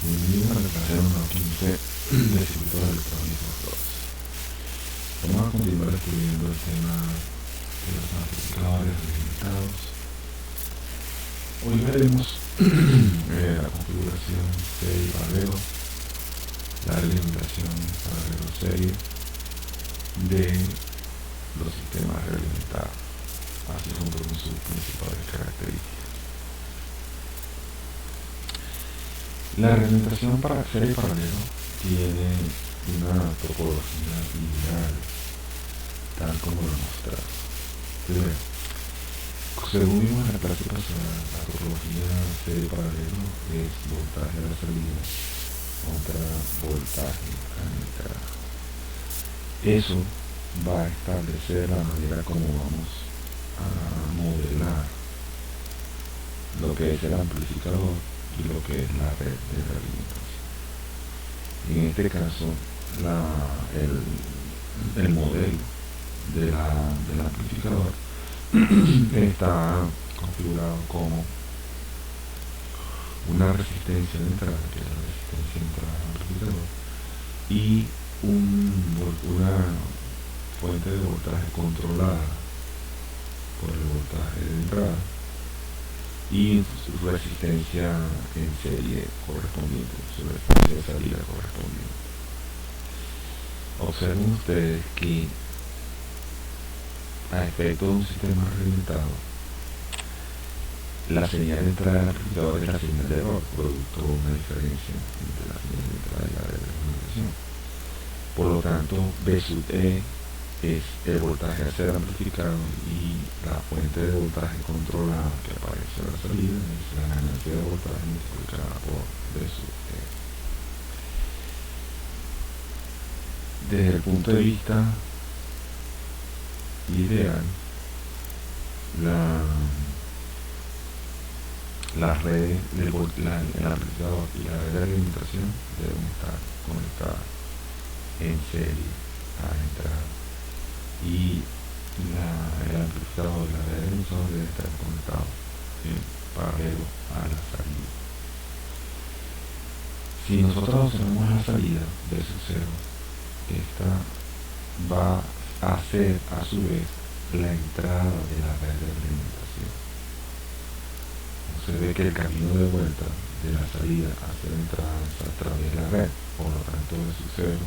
Bienvenidos a la clase número 15 de circuitos electrónicos 2. Vamos a continuar estudiando el tema de los amplificadores limitados. Hoy veremos la configuración serie y paralelo, la delimitación paralelo serie de los sistemas realimentados, así junto con sus principales características. La realimentación para serie paralelo tiene una topología ideal, tal como lo mostramos. Primero, según vimos en la clase pasada, la topología serie paralelo es voltaje a la salida contra voltaje a la entrada. Eso va a establecer la manera como vamos a modelar lo que es el amplificador y lo que es la red de realimentación. En este caso, el modelo del amplificador está configurado como una resistencia de entrada, que es la resistencia de entrada del amplificador, y una fuente de voltaje controlada por el voltaje de entrada y su resistencia en serie correspondiente, su resistencia de salida correspondiente. Observen ustedes que a efecto de un sistema realimentado, la señal de entrada del amplificador es la señal de error, producto de una diferencia entre la señal de entrada y la de realimentación. Por lo tanto, B sub E es el voltaje a ser amplificado y la fuente de voltaje controlada que aparece a la salida es la ganancia de voltaje multiplicada por B sub E. Desde el punto de vista ideal, las redes el amplificador y la red de alimentación deben estar conectadas en serie a la entrada, y el amplificador y la red de emisor debe estar conectado en paralelo a la salida. Si nosotros observamos la salida de su cero, esta va a ser a su vez la entrada de la red de alimentación. Se ve que el camino de vuelta de la salida hacia la entrada es a través de la red, por lo tanto de su cero,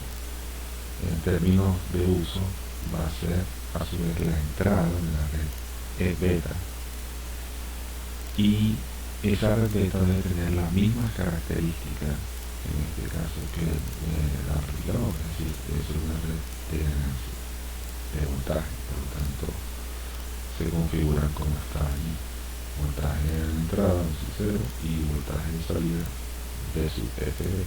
en términos de uso, va a ser a su vez la entrada de la red es beta, y esa red beta debe tener las mismas características en este caso que el amplificador, es decir, es una red de ganancia de voltaje, por lo tanto se configuran como está ahí: voltaje de entrada en su cero y voltaje de salida de su FB,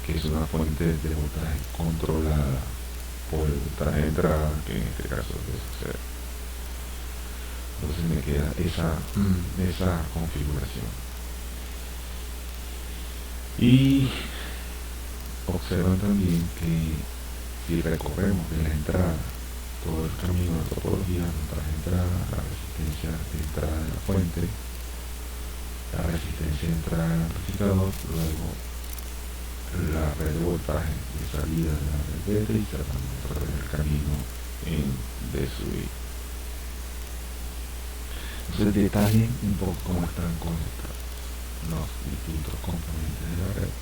que es una fuente de voltaje controlada por el voltaje de entrada, que en este caso es de su cero. Entonces me queda esa configuración. Y observan también que si recorremos de la entrada todo el camino de la topología, voltaje de entrada, la resistencia de entrada de la fuente, la resistencia de entrada del amplificador, luego la red de voltaje de salida de la red beta, y cerramos otra vez el camino en D sub I. Entonces detallen un poco cómo están conectados los distintos componentes de la red,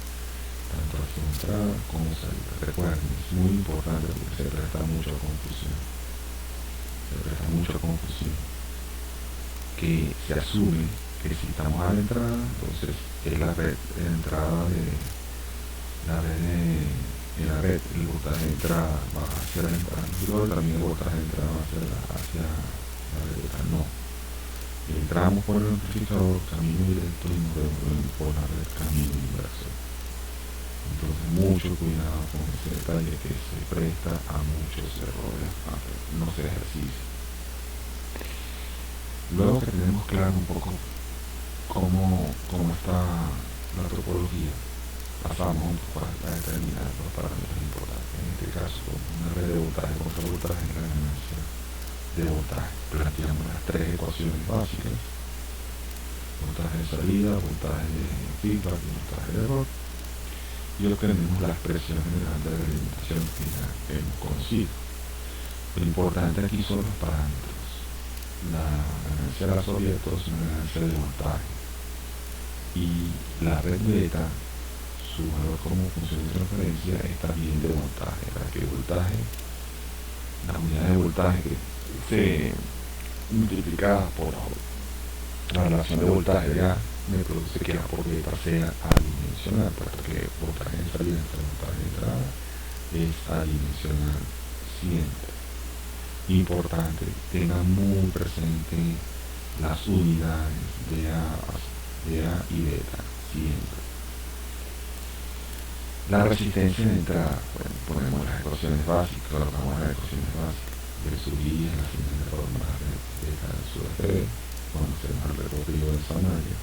tanto hacia entrada como salida. Recuerden, es muy importante porque se presta mucha confusión. Que se asume que si estamos a la entrada, entonces es la red de entrada el voltaje de entrada va hacia la entrada, y también el voltaje de entrada va hacia la red beta. No. Entramos por el amplificador camino directo y nos devolvemos por la red camino inverso. Entonces mucho cuidado con ese detalle, que se presta a muchos errores no se ejercicia. Luego que tenemos claro un poco cómo está la topología, pasamos un poco a determinar los parámetros importantes. En este caso, una red de voltaje contra voltaje en la ganancia de voltaje. Planteamos las tres ecuaciones básicas: voltaje de salida, voltaje de feedback y voltaje de error. y obtenemos la expresión general de la alimentación que ya hemos conocido. Lo importante aquí son los parámetros. La ganancia de las abiertos es una ganancia de voltaje, y la red beta, su valor como función de referencia es también de voltaje, para que voltaje, la unidad de voltaje que se multiplicada por la relación de voltaje ya me produce que A por beta sea adimensional, puesto que voltaje de salida entre voltaje de entrada es adimensional siempre. Importante, tengan muy presente las unidades de A y beta siempre. La resistencia de entrada, bueno, ponemos las ecuaciones básicas, colocamos las ecuaciones básicas de subir en la señal de forma de beta del sub FB, cuando hacemos el recorrido de esa malla.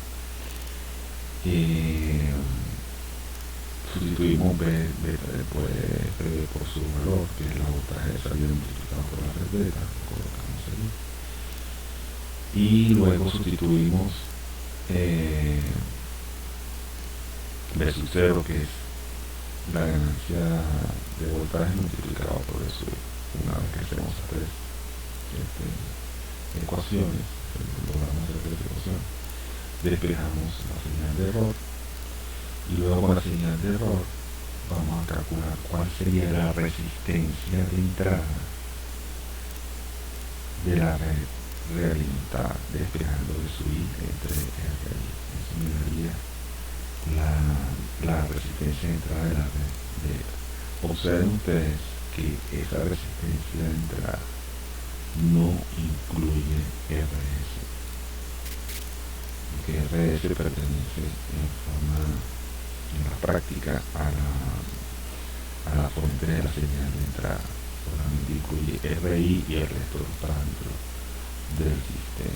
Sustituimos beta después FB por su valor, que es la voltaje de salida multiplicado por la red beta, lo colocamos allí. Y luego sustituimos B sub 0, que es la ganancia de voltaje multiplicado por B sub. Una vez que hacemos las tres ecuaciones, logramos hacer tres ecuaciones, despejamos la señal de error, y luego con la señal de error vamos a calcular cuál sería la resistencia de entrada de la red realimentada, despejando de su I entre R y. Eso me daría la resistencia de entrada de la red beta. Observen ustedes que esa resistencia de entrada no incluye RS, porque RS pertenece en la práctica a la fuente de la señal de entrada, solamente incluye RI y el resto de los parámetros del sistema.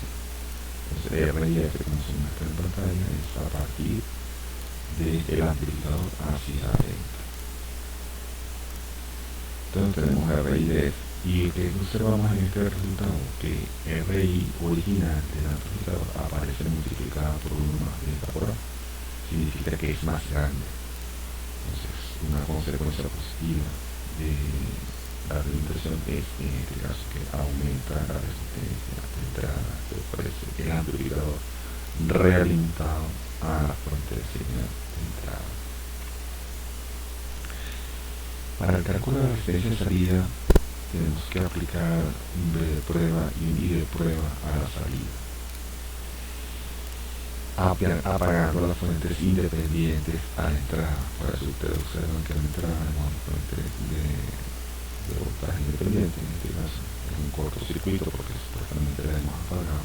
Entonces R y F, como se muestra en pantalla, es a partir del amplificador hacia adentro. Entonces tenemos RI de F, y que observamos en este resultado que RI original del amplificador aparece multiplicada por 1 más beta por A, significa que es más grande. Entonces una consecuencia positiva de la alimentación es, en este caso, que aumenta la resistencia de entrada que ofrece el amplificador realimentado a la fuente de señal de entrada. Para el cálculo de la resistencia de salida tenemos que aplicar un B de prueba y un I de prueba a la salida, apagando las fuentes independientes a la entrada. Por eso ustedes observan que a la entrada tenemos una fuente de voltaje independiente, en este caso es un cortocircuito porque supuestamente la hemos apagado.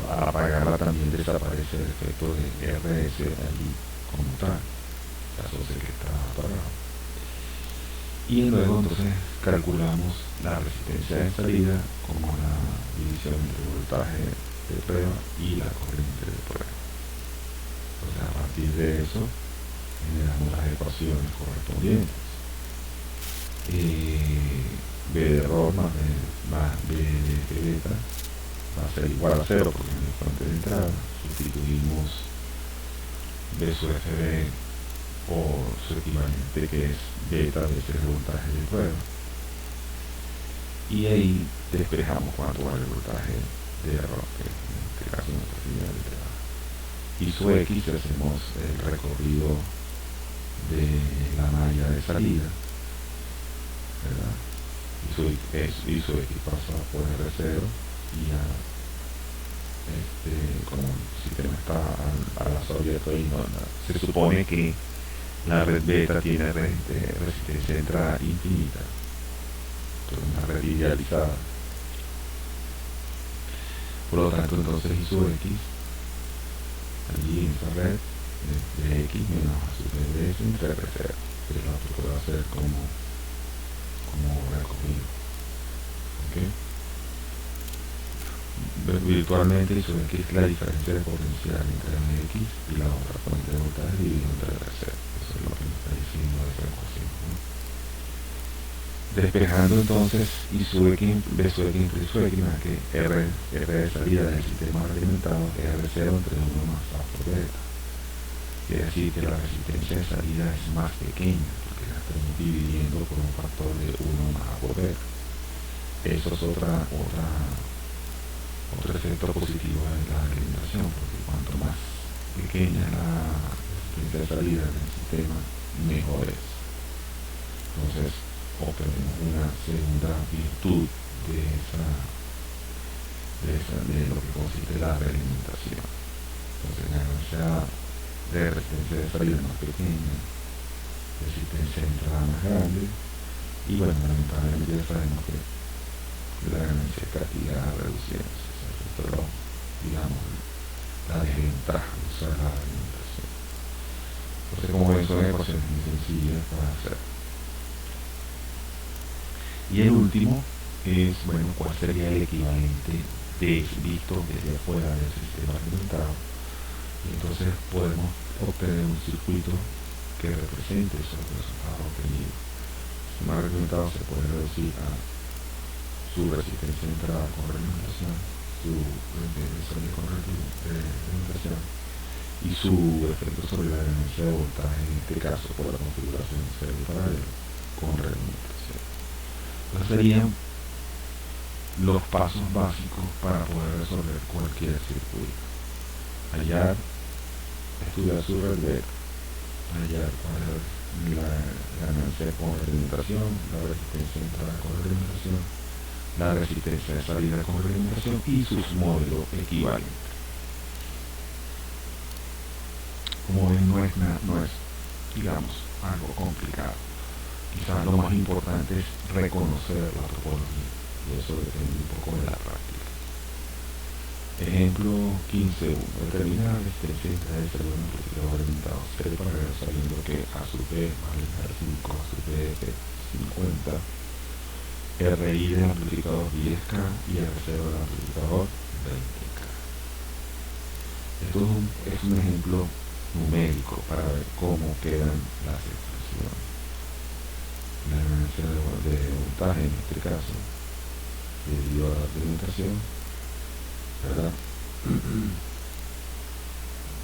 Al apagarla también desaparece el efecto de RS allí como tal, caso de que está apagado. Y luego entonces calculamos la resistencia de salida como la división entre el voltaje de prueba y la corriente de prueba. Entonces a partir de eso generamos las ecuaciones correspondientes. B de error más B de beta va a ser igual a 0 porque en el fuente de entrada sustituimos B sub FB por su equivalente, que es beta veces el voltaje de prueba, y ahí despejamos cuánto vale el voltaje de error, que en este caso nuestra señal de entrada. Y su X, hacemos el recorrido de la malla de salida, ¿verdad? Y su X pasa por R0, y ya como el sistema está a la abierto y se supone que la red beta tiene resistencia de entrada infinita, entonces una red idealizada. Por lo tanto, entonces I sub X allí en esa red de X menos A sub BS entre R0, que es lo que puedo hacer como recogido. ¿Okay? Virtualmente I sub X es la diferencia de potencial entre la X y la otra fuente de voltaje dividido entre R0. Eso es lo que me está diciendo esa ecuación, ¿no? Despejando entonces I sub X, B sub X entre I sub X más que R de salida del sistema alimentado es R0 entre 1 más A por beta. quiere decir que la resistencia de salida es más pequeña, porque la estamos dividiendo por un factor de 1 más A por B. Eso es otro efecto positivo de la alimentación, porque cuanto más pequeña es la resistencia de salida del sistema, mejor es. Entonces obtenemos una segunda virtud de lo que consiste la realimentación. Entonces la ganancia de resistencia de salida más pequeña, resistencia de entrada más grande, y bueno, lamentablemente ya sabemos que la ganancia castigada reduciéndose. Esto es digamos, la desventaja de usar la alimentación. Entonces, como ven, son ecuaciones muy sencillas para hacer. Y el último es, bueno, cuál sería el equivalente visto desde afuera del sistema alimentado. Y entonces podemos obtener un circuito que represente esos resultados obtenidos. El sistema alimentado se puede reducir a su resistencia de entrada con realimentación, su salida con realimentación y su efecto sobre la ganancia de voltaje, en este caso por la configuración de serie paralelo con realimentación. Entonces serían los pasos básicos para poder resolver cualquier circuito: hallar, estudiar su red beta, hallar cuál es la ganancia con realimentación, la resistencia de entrada con realimentación, la resistencia de salida con realimentación y sus modelos equivalentes. Como ven, no es, digamos, algo complicado. Quizás lo más importante es reconocer la topología, y eso depende un poco de la práctica. Ejemplo 15.1. Determina la resistencia de ser un amplificador alimentado C paralelo sabiendo que A sub B vale R5, A sub B es 50, RI del amplificador 10K y R0 del amplificador 20K. Esto es un ejemplo numérico para ver cómo quedan las expresiones. La ganancia de voltaje en este caso, debido a la alimentación, ¿verdad?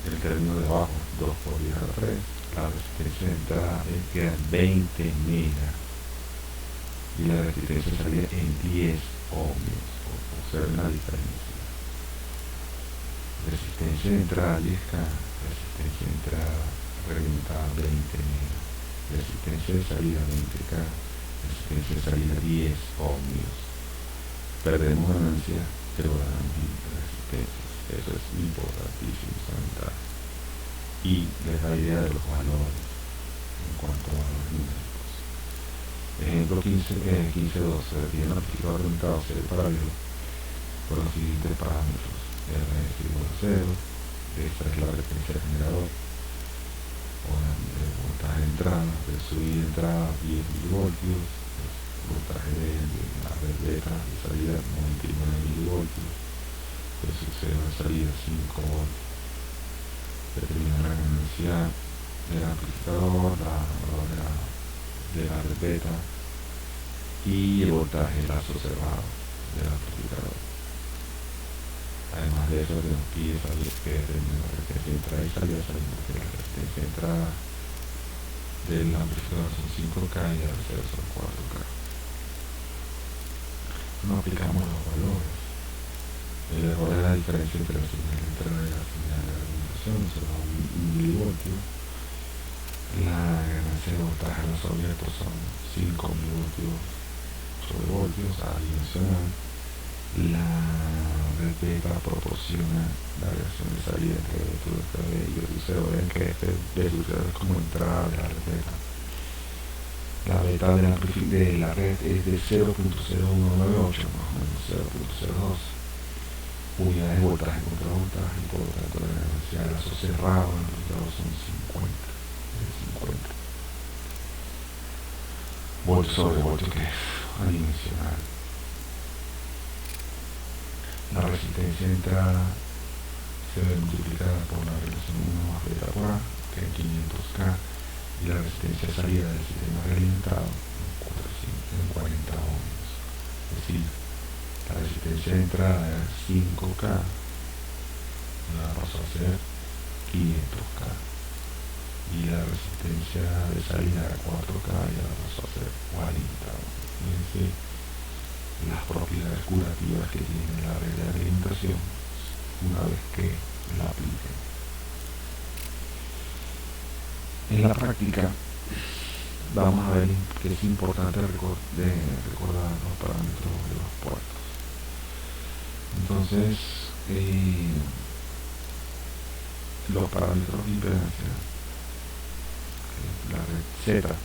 El término de abajo, 2 por 10 a la 3, la resistencia de entrada queda en 20 mega y la resistencia de salida en 10 ohmios, observen la diferencia. Resistencia de entrada 10K, resistencia de entrada reglamentada 20 mega, resistencia de salida 20K, resistencia de salida 10 ohmios. Perdemos ganancia, pero ganamos resistencias. Eso es importantísimo saber. Y les da idea de los valores en cuanto a los numéricos. Ejemplo 15.12. Tiene un amplificador alimentado serie paralelo por los siguientes parámetros: R es igual a 0, esta es la resistencia del generador, o el voltaje de entrada, de subida de entrada 10 milivoltios, el voltaje de la red beta de salida 99 milivoltios, el sucede de salida 5 voltios. Determina la ganancia del amplificador, la de la red beta y el voltaje lazo observado del amplificador. Además de eso, se nos pide saber que determina la resistencia de entrada y salida, sabiendo que la resistencia de entrada del amplificador son 5K y la R0 son 4K. No aplicamos los valores. El error es la diferencia entre la señal de entrada y la señal de alimentación, solo 1 milivoltio. La ganancia de voltaje a los abiertos son 5 milivoltios sobre voltios adimensional. La red beta proporciona la relación de salida entre B y B0. Ven que este B0 es como entrada de la red beta. La beta de la red es de 0.0198, más o menos 0.02 unidades de voltaje contra voltaje, y por lo tanto la ganancia de lazo cerrado en el resultado son 50 voltios sobre voltios, que es adimensional. La resistencia de entrada se ve multiplicada por la relación 1 más beta por A, que es 500K, y la resistencia de salida del sistema realimentado en 40 ohmios. Es decir, la resistencia de entrada es 5K, la pasó a ser 500K. resistencia de salida era 4K y ahora pasó a ser 40. Fíjense las propiedades curativas que tiene la red de alimentación una vez que la apliquen. En la práctica vamos a ver que es importante recordar los parámetros de los puertos. Entonces, los parámetros de impedancia, la red Z,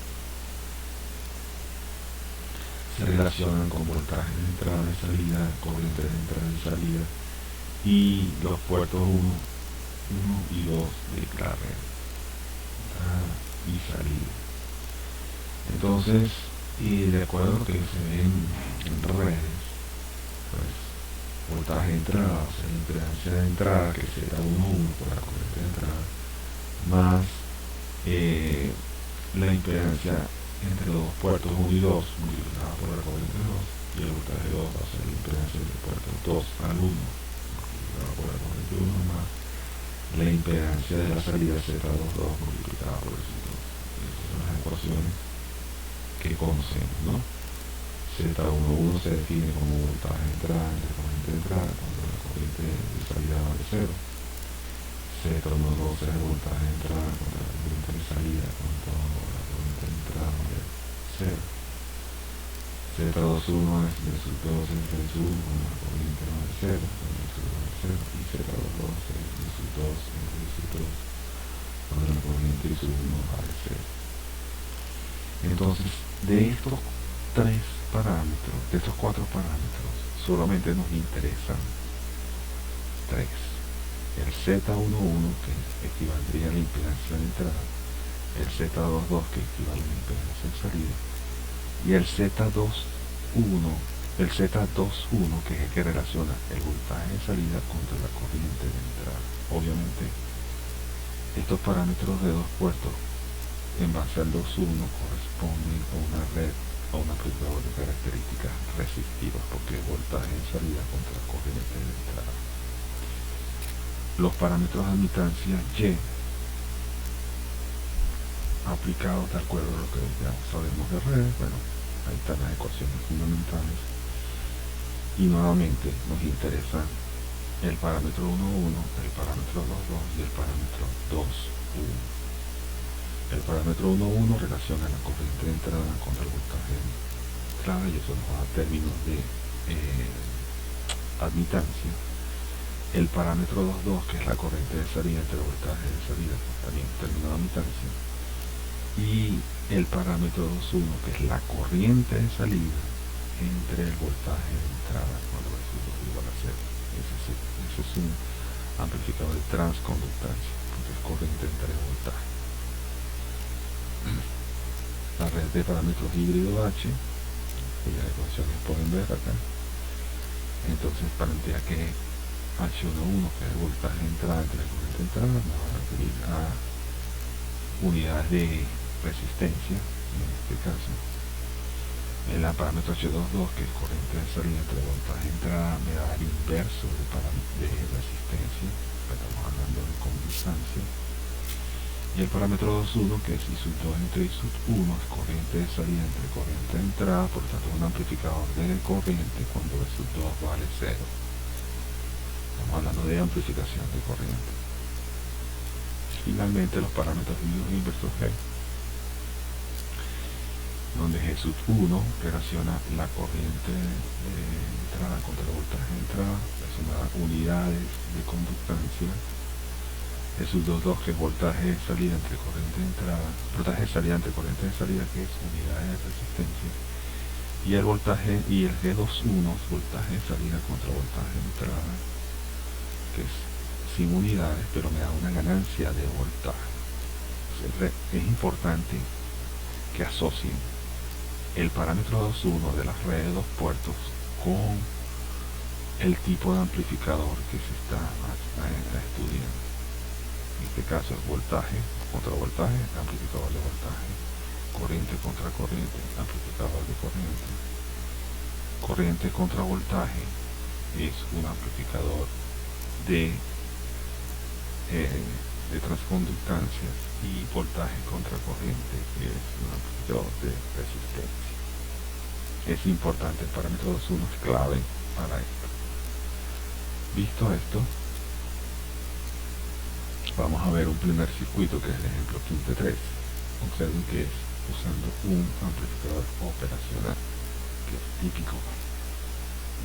se relacionan con voltaje de entrada y salida, corriente de entrada y salida, y los puertos 1 y 2 de la red, entrada y salida. Entonces, y de acuerdo a lo que se ve en redes, pues voltaje de entrada, o sea, la impedancia de entrada, que es Z11 por la corriente de entrada, más la impedancia entre los puertos 1 y 2 multiplicada por la corriente 2, y el voltaje 2 va a ser la impedancia del puerto 2 al 1 multiplicada por la corriente 1 más la impedancia de la salida Z22 multiplicada por el Z2. Esas son las ecuaciones que conocemos, ¿no? Z11 se define como voltaje de entrada entre corriente de entrada cuando la corriente de salida vale 0. Z12 es el voltaje de entrada contra la corriente de salida cuando la corriente de entrada vale 0. Z21 es el resultado entre el 1 cuando la corriente vale 0, cuando el resultado vale 0, y Z22 es el resultado entre el 2 cuando la corriente y su 1 vale 0. Entonces, de estos cuatro parámetros, solamente nos interesan 3. El Z11, que equivaldría a la impedancia de entrada, el Z22, que equivale a la impedancia de salida, y el Z21, que es el que relaciona el voltaje de salida contra la corriente de entrada. Obviamente, estos parámetros de dos puertos en base al 2.1 corresponden a una red, a un amplificador de características resistivas, porque el voltaje de salida contra la corriente de entrada. Los parámetros de admitancia Y, aplicados de acuerdo a lo que ya sabemos de redes, bueno, ahí están las ecuaciones fundamentales. Y nuevamente nos interesan el parámetro 1.1, el parámetro 2.2 y el parámetro 2.1. El parámetro 1.1 relaciona la corriente de entrada contra el voltaje de entrada, y eso nos da términos de admitancia. El parámetro 2.2, que es la corriente de salida entre el voltaje de salida, también término de admitancia. Y el parámetro 2.1, que es la corriente de salida entre el voltaje de entrada cuando el resultado es igual a 0. Ese es un amplificador de transconductancia, porque es corriente entre voltaje. La red de parámetros híbrido H, cuyas ecuaciones pueden ver acá, entonces plantea que H11, que es el voltaje de entrada entre la corriente de entrada, nos va a referir a unidades de resistencia, en este caso. En la parámetro H22, que es corriente de salida entre el voltaje de entrada, me da el inverso de resistencia, estamos hablando de conductancia. Y el parámetro 2.1, que es I sub 2 entre I sub 1, es corriente de salida entre corriente de entrada, por tanto es un amplificador de corriente cuando I sub 2 vale 0. Estamos hablando de amplificación de corriente. Finalmente, los parámetros inversos G, donde G sub 1 relaciona la corriente de entrada contra el voltaje de entrada, relaciona unidades de conductancia. G sub 2.2, que es voltaje de salida entre corriente de entrada, voltaje de salida entre corriente de salida, que es unidades de resistencia, y el voltaje, y el G21, voltaje de salida contra voltaje de entrada, que es sin unidades, pero me da una ganancia de voltaje. Es importante que asocien el parámetro 2.1 de las redes de dos puertos con el tipo de amplificador que se está estudiando. En este caso es voltaje contra voltaje, amplificador de voltaje, corriente contra corriente, amplificador de corriente, corriente contra voltaje es un amplificador de de transconductancia y voltaje contracorriente, que es un amplificador de resistencia. Es importante, el parámetro 2.1 es clave para esto. Visto esto, vamos a ver un primer circuito, que es el ejemplo 15.3. Observen que es usando un amplificador operacional, que es típico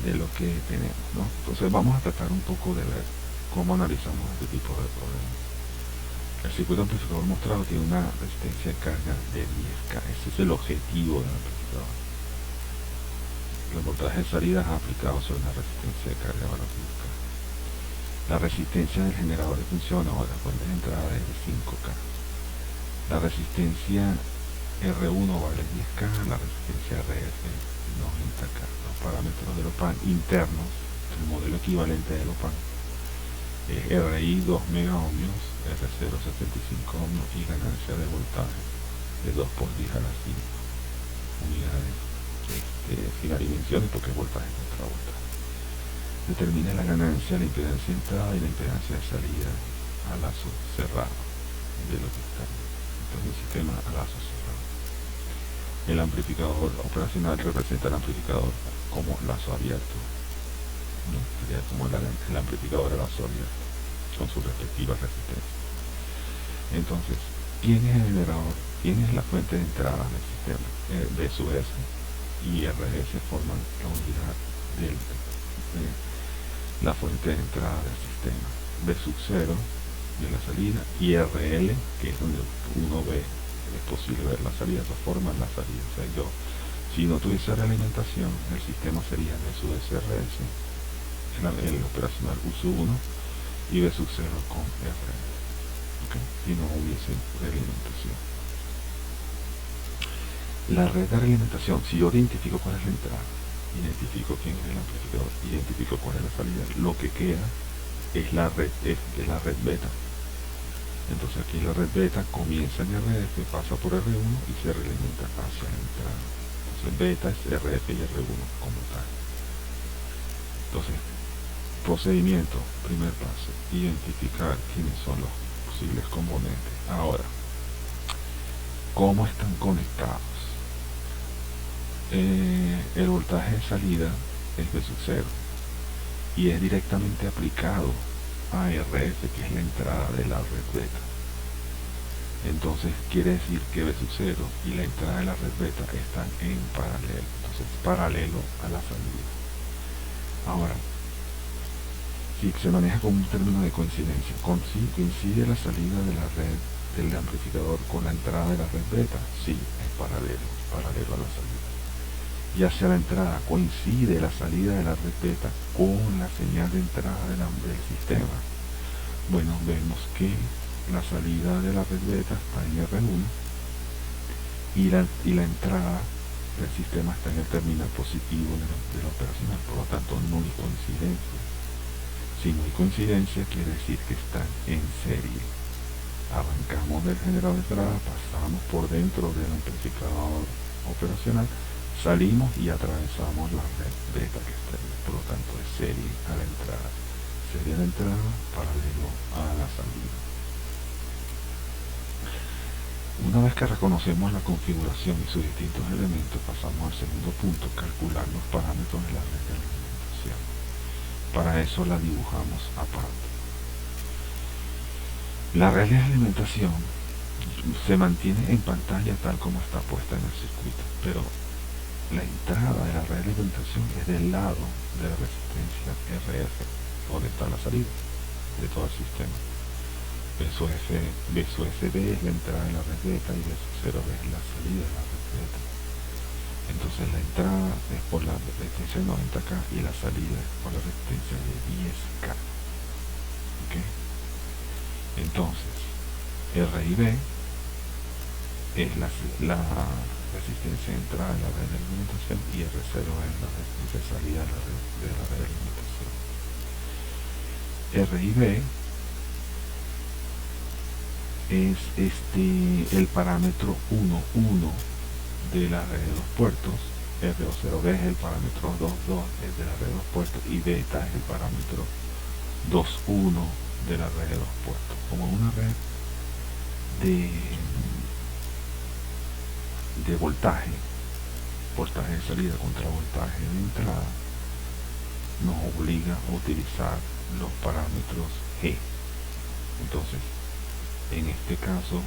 de lo que tenemos, ¿no? Entonces vamos a tratar un poco de ver cómo analizamos este tipo de problemas. El circuito amplificador mostrado tiene una resistencia de carga de 10K. Ese es el objetivo del amplificador. Los voltajes de salida aplicados sobre una resistencia de carga de valor 10K. La resistencia del generador de función o de la fuente de entrada es de 5K. La resistencia R1 vale 10K, la resistencia RF 90K. Los parámetros del OPAN internos, el modelo equivalente del OPAN, es RI 2 megaohmios, R0 75 ohmios y ganancia de voltaje de 2 por 10 a la 5 unidades sin dimensiones, porque es voltaje contra voltaje. Determina la ganancia, la impedancia de entrada y la impedancia de salida a lazo cerrado de lo que está. Entonces el sistema a lazo cerrado. El amplificador operacional representa el amplificador como lazo abierto, ¿no? Sería como el amplificador a lazo abierto con sus respectivas resistencias. Entonces, ¿quién es el generador? ¿Quién es la fuente de entrada del sistema? B sub S y RS forman la unidad de la fuente de entrada del sistema. B sub 0 de la salida y RL, que es donde uno ve, es posible ver la salida, eso forma la salida. O sea, si no tuviese realimentación, el sistema sería B sub SRS, el operacional U sub 1 y B sub 0 con RL, ¿okay? Si no hubiese realimentación. La red de realimentación, si yo identifico cuál es la entrada, identifico quién es el amplificador, identifico cuál es la salida, lo que queda es la red F, que es la red beta. Entonces aquí la red beta comienza en RF, pasa por R1 y se realimenta hacia la entrada. Entonces beta es RF y R1 como tal. Entonces, procedimiento, primer paso, identificar quiénes son los posibles componentes. Ahora, ¿cómo están conectados? El voltaje de salida es B sub 0 y es directamente aplicado a RF, que es la entrada de la red beta. Entonces quiere decir que B sub 0 y la entrada de la red beta están en paralelo, entonces paralelo a la salida. Ahora, si se maneja con un término de coincidencia, coincide la salida de la red del amplificador con la entrada de la red beta, sí, es paralelo a la salida. Ya sea la entrada coincide la salida de la red beta con la señal de entrada del sistema, bueno, vemos que la salida de la red beta está en R1 y la entrada del sistema está en el terminal positivo de la operacional, por lo tanto no hay coincidencia. Si no hay coincidencia, quiere decir que están en serie. Arrancamos del generador de entrada, pasamos por dentro del amplificador operacional, salimos y atravesamos la red beta que está ahí, por lo tanto es serie a la entrada. Serie a la entrada, paralelo a la salida. Una vez que reconocemos la configuración y sus distintos elementos, pasamos al segundo punto, calcular los parámetros de la red de alimentación. Para eso la dibujamos aparte. La red de alimentación se mantiene en pantalla tal como está puesta en el circuito, pero la entrada de la red de alimentación es del lado de la resistencia RF, donde está la salida de todo el sistema. B sub SB es la entrada de la red beta y B sub 0 es la salida de la red beta. Entonces la entrada es por la resistencia de 90K y la salida es por la resistencia de 10K. ¿Okay? Entonces, R y B es la resistencia de entrada de la red de alimentación y R0 es la resistencia de salida de la red de alimentación. R y B es el parámetro 1,1 de la red de 2 puertos, R0B es el parámetro 2,2 de la red de 2 puertos y beta es el parámetro 2,1 de la red de los puertos, como una red de, de voltaje de salida contra voltaje de entrada, nos obliga a utilizar los parámetros G. Entonces, en este caso,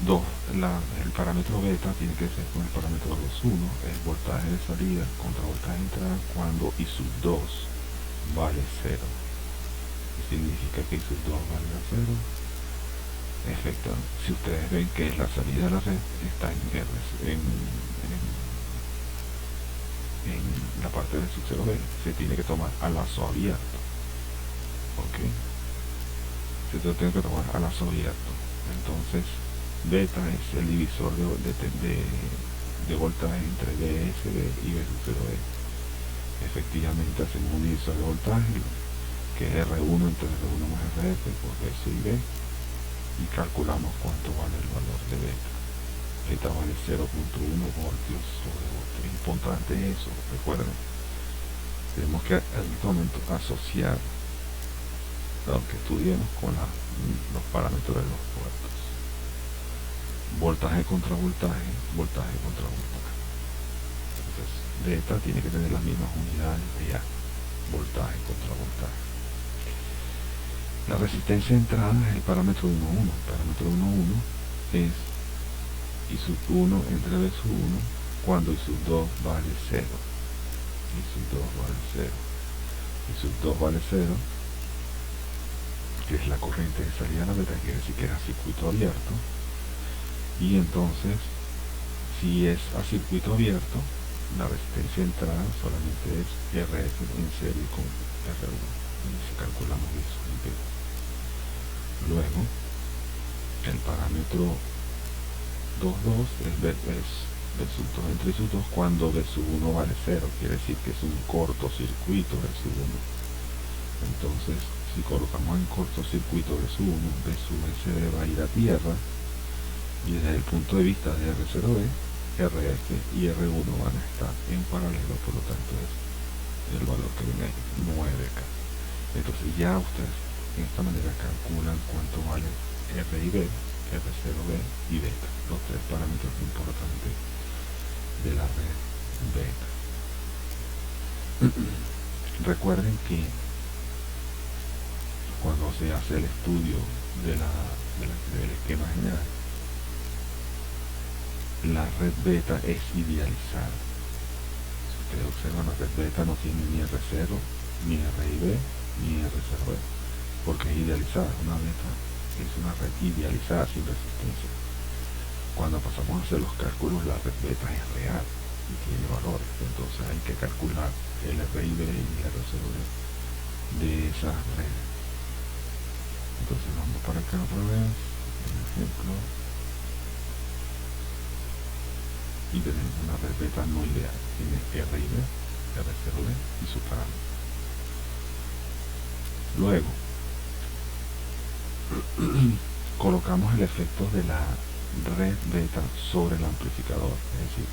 el parámetro beta tiene que ser con el parámetro 2.1, es voltaje de salida contra voltaje de entrada cuando I sub 2 vale 0. Significa que I sub 2 vale 0. Efecto, si ustedes ven que la salida de la red está en la parte del sub 0B, se tiene que tomar a lazo abierto. ¿Ok? Se tiene que tomar a lazo abierto. Entonces, beta es el divisor de voltaje entre BSB y B sub 0B. Efectivamente hacemos un divisor de voltaje que es R1 entre R1 más RF por B sub y B, y calculamos cuánto vale el valor de beta. Beta vale 0.1 voltios sobre voltio. Es importante eso, recuerden. Tenemos que en este momento asociar lo que estudiemos con los parámetros de los puertos. Voltaje contra voltaje, voltaje contra voltaje. Entonces, beta tiene que tener las mismas unidades de A, voltaje contra voltaje. La resistencia de entrada es el parámetro 1.1. El parámetro 1.1 es I sub 1 entre B sub 1 cuando I sub 2 vale 0. I sub 2 vale 0. I sub 2 vale 0, que es la corriente de salida de la beta, quiere decir que es a circuito abierto. Y entonces, si es a circuito abierto, la resistencia de entrada solamente es RF en serie con R1. Y si calculamos eso, luego el parámetro 2.2 es B sub 2 entre I sub 2 cuando B sub 1 vale 0, quiere decir que es un cortocircuito B sub 1. Entonces, si colocamos en cortocircuito B sub 1, B sub SD va a ir a tierra, y desde el punto de vista de R0B, RF y R1 van a estar en paralelo, por lo tanto es el valor que ven ahí, 9K. Entonces ya ustedes de esta manera calculan cuánto vale R y B, R0B y beta, los tres parámetros importantes de la red beta. Recuerden que cuando se hace el estudio del esquema general, la red beta es idealizada. Si ustedes observan, la red beta no tiene ni R0, ni RIB, ni R0B, porque es idealizada. Una beta es una red idealizada sin resistencia. Cuando pasamos a hacer los cálculos, la red beta es real y tiene valores, entonces hay que calcular el RIB y el R0B de esas redes. Entonces vamos para acá otra vez, un ejemplo, y tenemos una red beta no ideal, tiene RIB, R0B y su parámetro. Luego colocamos el efecto de la red beta sobre el amplificador, es decir,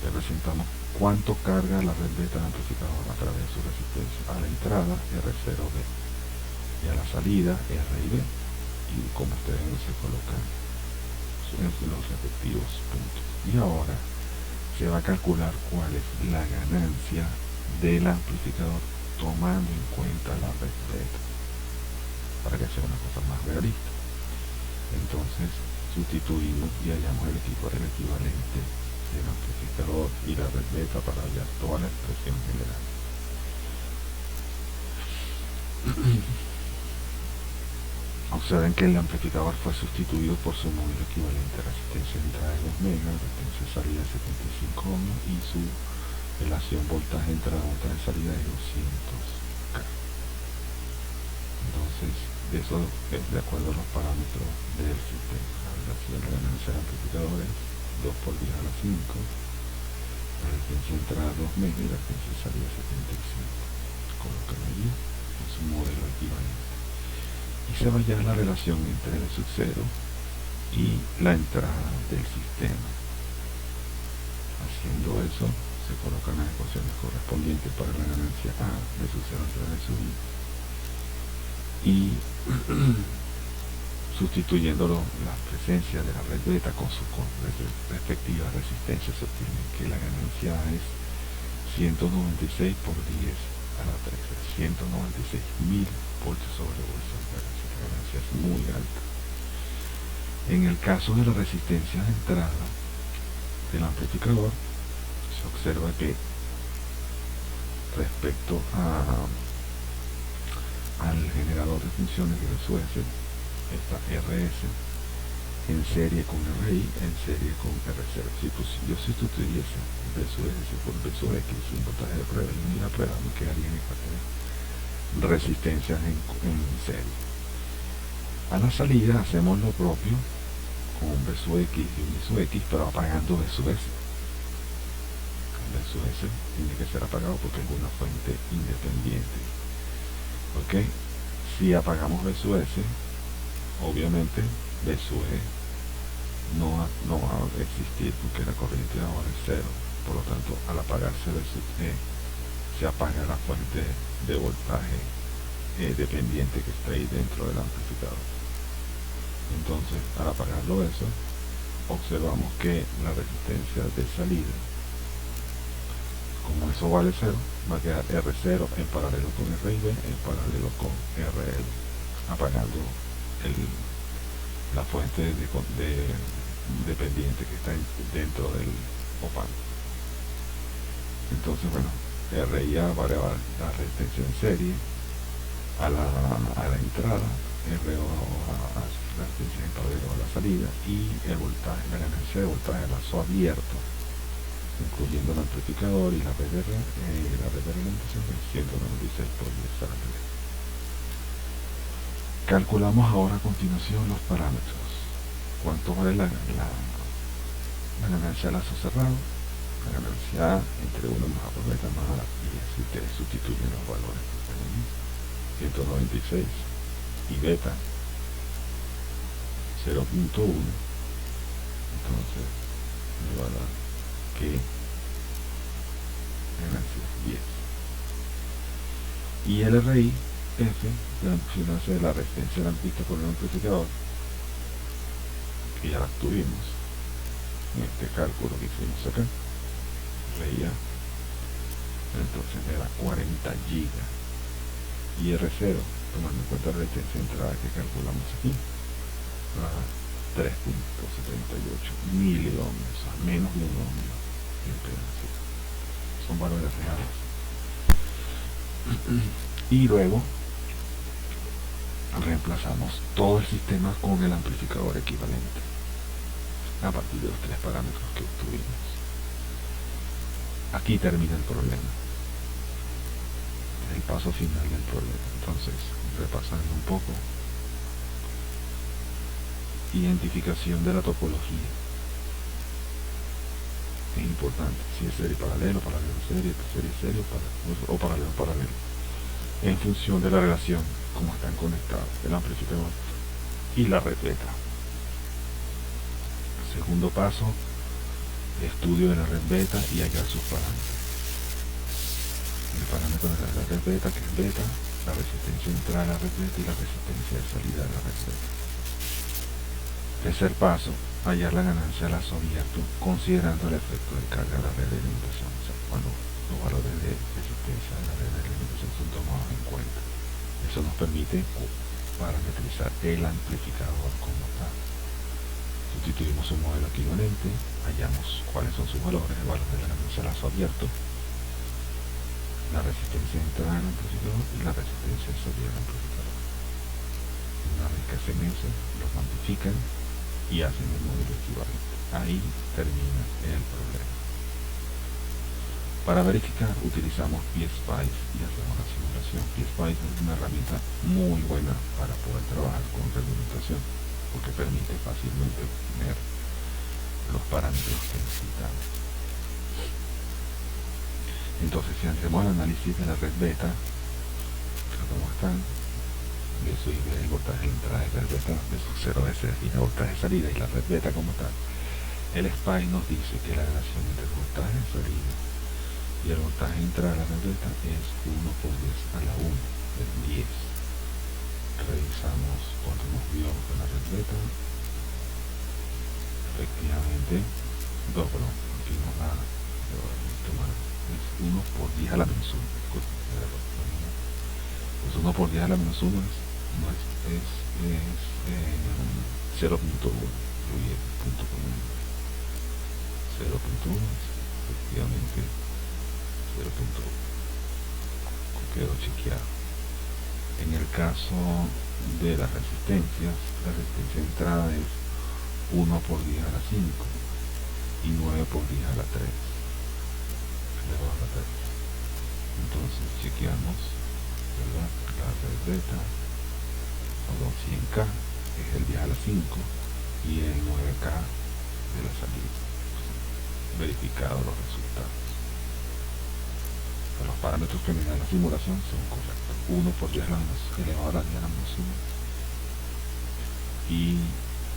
representamos cuánto carga la red beta del amplificador a través de su resistencia. A la entrada R0B y a la salida RIB, y como ustedes ven se colocan en los respectivos puntos. Y ahora se va a calcular cuál es la ganancia del amplificador tomando en cuenta la red beta, para que sea una cosa más realista. Entonces sustituimos y hallamos el equivalente del amplificador y la red beta para hallar toda la expresión general. Observen que el amplificador fue sustituido por su módulo equivalente, resistencia de entrada de 2 megas, resistencia de salida de 75 ohms y su relación voltaje de entrada voltaje de salida de 200K. Entonces, eso es de acuerdo a los parámetros del sistema. La relación de la ganancia del amplificador es 2 por 10 a la 5, la resistencia de entrada 2 megas y la resistencia de salida 75. Colocan allí en su modelo equivalente. Y se va a hallar la relación entre el sub 0 y la entrada del sistema. Haciendo eso, se colocan las ecuaciones correspondientes para la ganancia A de sub 0 entre B sub I y sustituyéndolo la presencia de la red beta con sus respectivas resistencias, se obtiene que la ganancia es 196 por 10 a la 13, 196.000 voltios sobre voltios. La ganancia es muy alta. En el caso de la resistencia de entrada del amplificador, se observa que respecto al generador de funciones de BSUS, esta RS en serie con RI, en serie con R0. Pues, yo si sustituyese BSUS por BSUX sin voltaje de prueba y la prueba, me quedaría en resistencias en serie. A la salida hacemos lo propio con un BSUX y un BSUX, pero apagando BSUS. El BSUS tiene que ser apagado porque es una fuente independiente. ¿Ok? Si apagamos BSUS, obviamente BSUE no va a existir porque la corriente ahora es cero. Por lo tanto, al apagarse BSUE, se apaga la fuente de voltaje dependiente que está ahí dentro del amplificador. Entonces, al apagarlo eso, observamos que la resistencia de salida, como eso vale cero, va a quedar R0 en paralelo con RIB, en paralelo con RL, apagando la fuente dependiente que está dentro del OPAN. Entonces, bueno, RIA va a elevar la resistencia en serie a la entrada, RO a la resistencia en paralelo a la salida, y el voltaje, la ganancia de voltaje a lazo abierto, incluyendo el amplificador y la red de alimentación, es 196 por 10 a la 3. Calculamos ahora a continuación los parámetros. ¿Cuánto vale la ganancia de lazo cerrado? La ganancia entre 1 más A por beta más A, y así ustedes sustituyen los valores que tenemos. 196 y beta 0.1. Entonces me va a dar que ganancia 10. Y el RI F, la función de la resistencia de la pista por el amplificador, que ya la tuvimos en este cálculo que hicimos acá, RIA, entonces me da 40 gigas, y R0, tomando en cuenta la resistencia de entrada que calculamos aquí, a 3.78 miliohmios, a menos de un ohmio de impedancia. Son valores reales. Y luego reemplazamos todo el sistema con el amplificador equivalente a partir de los tres parámetros que obtuvimos. Aquí termina el problema, es el paso final del problema. Entonces, repasando un poco: identificación de la topología. Es importante si es serie paralelo, serie o paralelo, en función de la relación, como están conectados el amplificador y la red beta. Segundo paso, estudio de la red beta y hallar sus parámetros. El parámetro de la red beta, que es beta, la resistencia de entrada de la red beta y la resistencia de salida de la red beta. Tercer paso, hallar la ganancia de lazo abierto, considerando el efecto de carga de la red de alimentación. O sea, cuando los valores de resistencia de la red de alimentación son tomados en cuenta. Eso nos permite parametrizar el amplificador como tal. Sustituimos un modelo equivalente, hallamos cuáles son sus valores, el valor de la ganancia de lazo abierto, la resistencia de entrada del amplificador y la resistencia de salida del amplificador. Una vez que hacen eso, los cuantifican y hacen el modelo equivalente. Ahí termina el problema. Para verificar utilizamos PSpice y hacemos la simulación. PSpice es una herramienta muy buena para poder trabajar con reglamentación, porque permite fácilmente obtener los parámetros que necesitamos. Entonces, si hacemos el análisis de la red beta, cómo están, el voltaje de entrada de red beta de su 0S y el voltaje de salida y la red beta como tal, el SPICE nos dice que la relación entre el voltaje de salida y el voltaje de entrada de la red beta es 1 por 10 a la 1, es 10. Revisamos cuánto nos dio con la red beta. Efectivamente, aquí nos da, es 1 por 10 a la menos 1. Pues 1 por 10 a la menos 1 es 0.1. 0.1 efectivamente 0.1. Quedó chequeado. En el caso de las resistencias, la resistencia de entrada es 1 por 10 a la 5 y 9 por 10 a la 3 elevado a la 3. Entonces chequeamos, ¿verdad? La red beta, 100K es el 10 a la 5 y el 9K de la salida. Verificado los resultados. Los parámetros que me da la simulación son correctos. 1 por 10 elevado a la 10 a la menos 1 y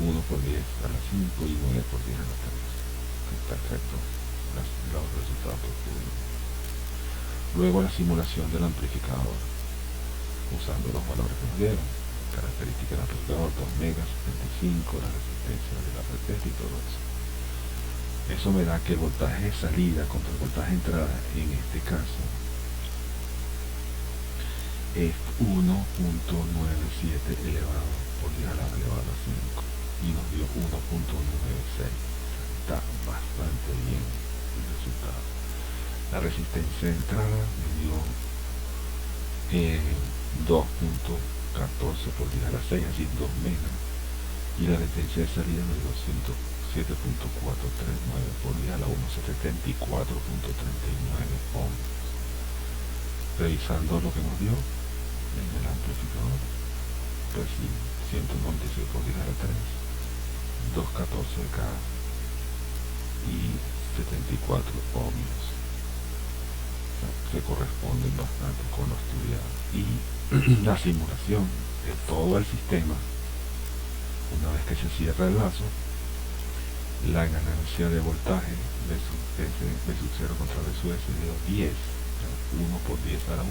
1 por 10 a la 5 y 9 por 10 a la 3. Perfecto. Los resultados que obtuvimos. Luego la simulación del amplificador, usando los valores que nos dieron. Características del amplificador, 2 megas, 75, la resistencia de la red y todo eso. Eso me da que el voltaje de salida contra el voltaje de entrada, en este caso, es 1.97 elevado por 10 a la elevado a 5 y nos dio 1.96. Está bastante bien el resultado. La resistencia de entrada me dio 2.14 por 10 a la 6, así 2 megas, y la resistencia de salida me dio 7.439 por 10 a la 1, 74.39 ohms. Revisando lo que nos dio en el amplificador, pues sí, 196 por 10 a la 3, 214 K y 74 ohms. O sea, se corresponden bastante con lo estudiado. Y la simulación de todo el sistema, una vez que se cierra el lazo, la ganancia de voltaje de su V0 contra V sub S dio 10, 1 por 10 a la 1,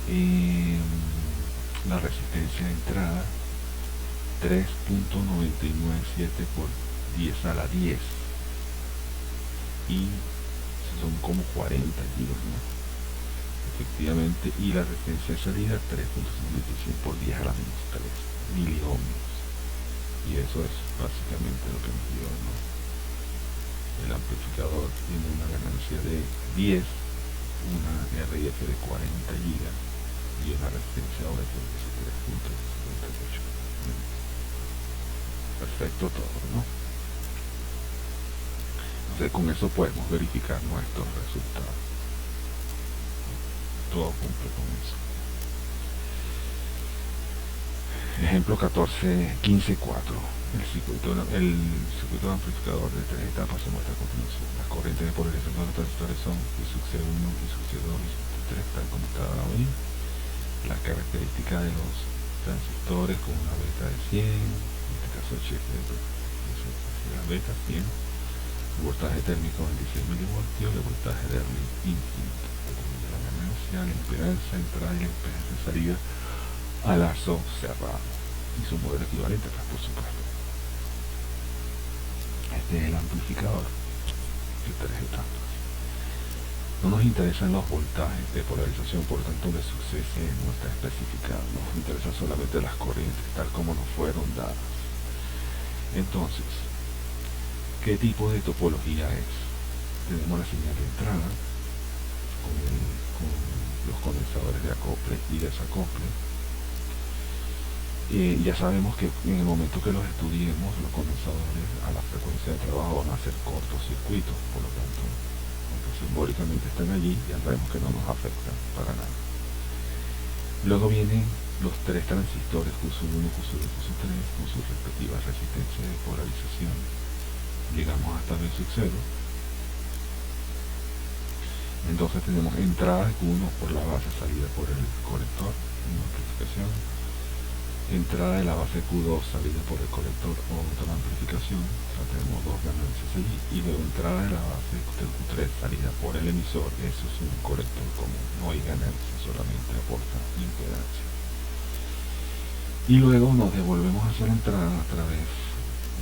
10. La resistencia de entrada 3.997 por 10 a la 10 y son como 40 kilos, ¿no? Efectivamente. Y la resistencia de salida 3.75 por 10 a la menos 3 miliohmios. Y eso es básicamente lo que nos dio, ¿no? El amplificador tiene una ganancia de 10, una RF de 40 gigas y una resistencia OS de 3.78. Perfecto todo, ¿no? Entonces con eso podemos verificar nuestros resultados. Todo cumple con eso. Ejemplo 15.4. El circuito de amplificador de 3 etapas se muestra a continuación. Las corrientes de polarización de los transistores son I1, I2 y I3 están conectadas hoy. Las características de los transistores con una beta de 100, en este caso la beta 100, el voltaje térmico 26 milivoltios, el voltaje de Erling infinito, la ganancia, la impedancia entrada y la impedancia salida a lazo cerrado y su modelo equivalente, pues, por supuesto. Este es el amplificador de 3 etapas. No nos interesan los voltajes de polarización, por lo tanto el suceso no está especificado, nos interesan solamente las corrientes tal como nos fueron dadas. Entonces, ¿qué tipo de topología es? Tenemos la señal de entrada con los condensadores de acople y desacople. Ya sabemos que en el momento que los estudiemos, los condensadores a la frecuencia de trabajo van a ser cortocircuitos, por lo tanto, aunque simbólicamente están allí, ya sabemos que no nos afectan para nada. Luego vienen los 3 transistores Q1, Q2, Q3 con sus respectivas resistencias de polarización. Llegamos hasta V0. Entonces tenemos entrada de Q1 por la base, salida por el colector, una amplificación. Entrada de la base Q2, salida por el colector o otra amplificación, o sea, tenemos 2 ganancias allí, y luego entrada de la base Q3, salida por el emisor, eso es un colector común, no hay ganancia, solamente aporta impedancia. Y luego nos devolvemos hacia la entrada a través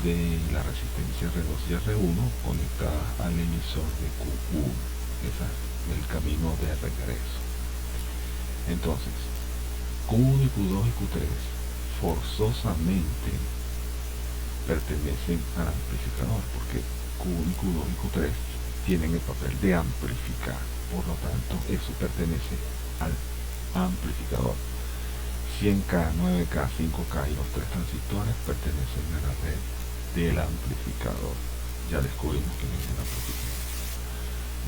de la resistencia R2 y R1 conectadas al emisor de Q1. Ese es el camino de regreso. Entonces, Q1 y Q2 y Q3 forzosamente pertenecen al amplificador, porque Q1 y Q2 y Q3 tienen el papel de amplificar, por lo tanto eso pertenece al amplificador. 100K, 9K, 5K y los tres transistores pertenecen a la red del amplificador. Ya descubrimos quién es el amplificador.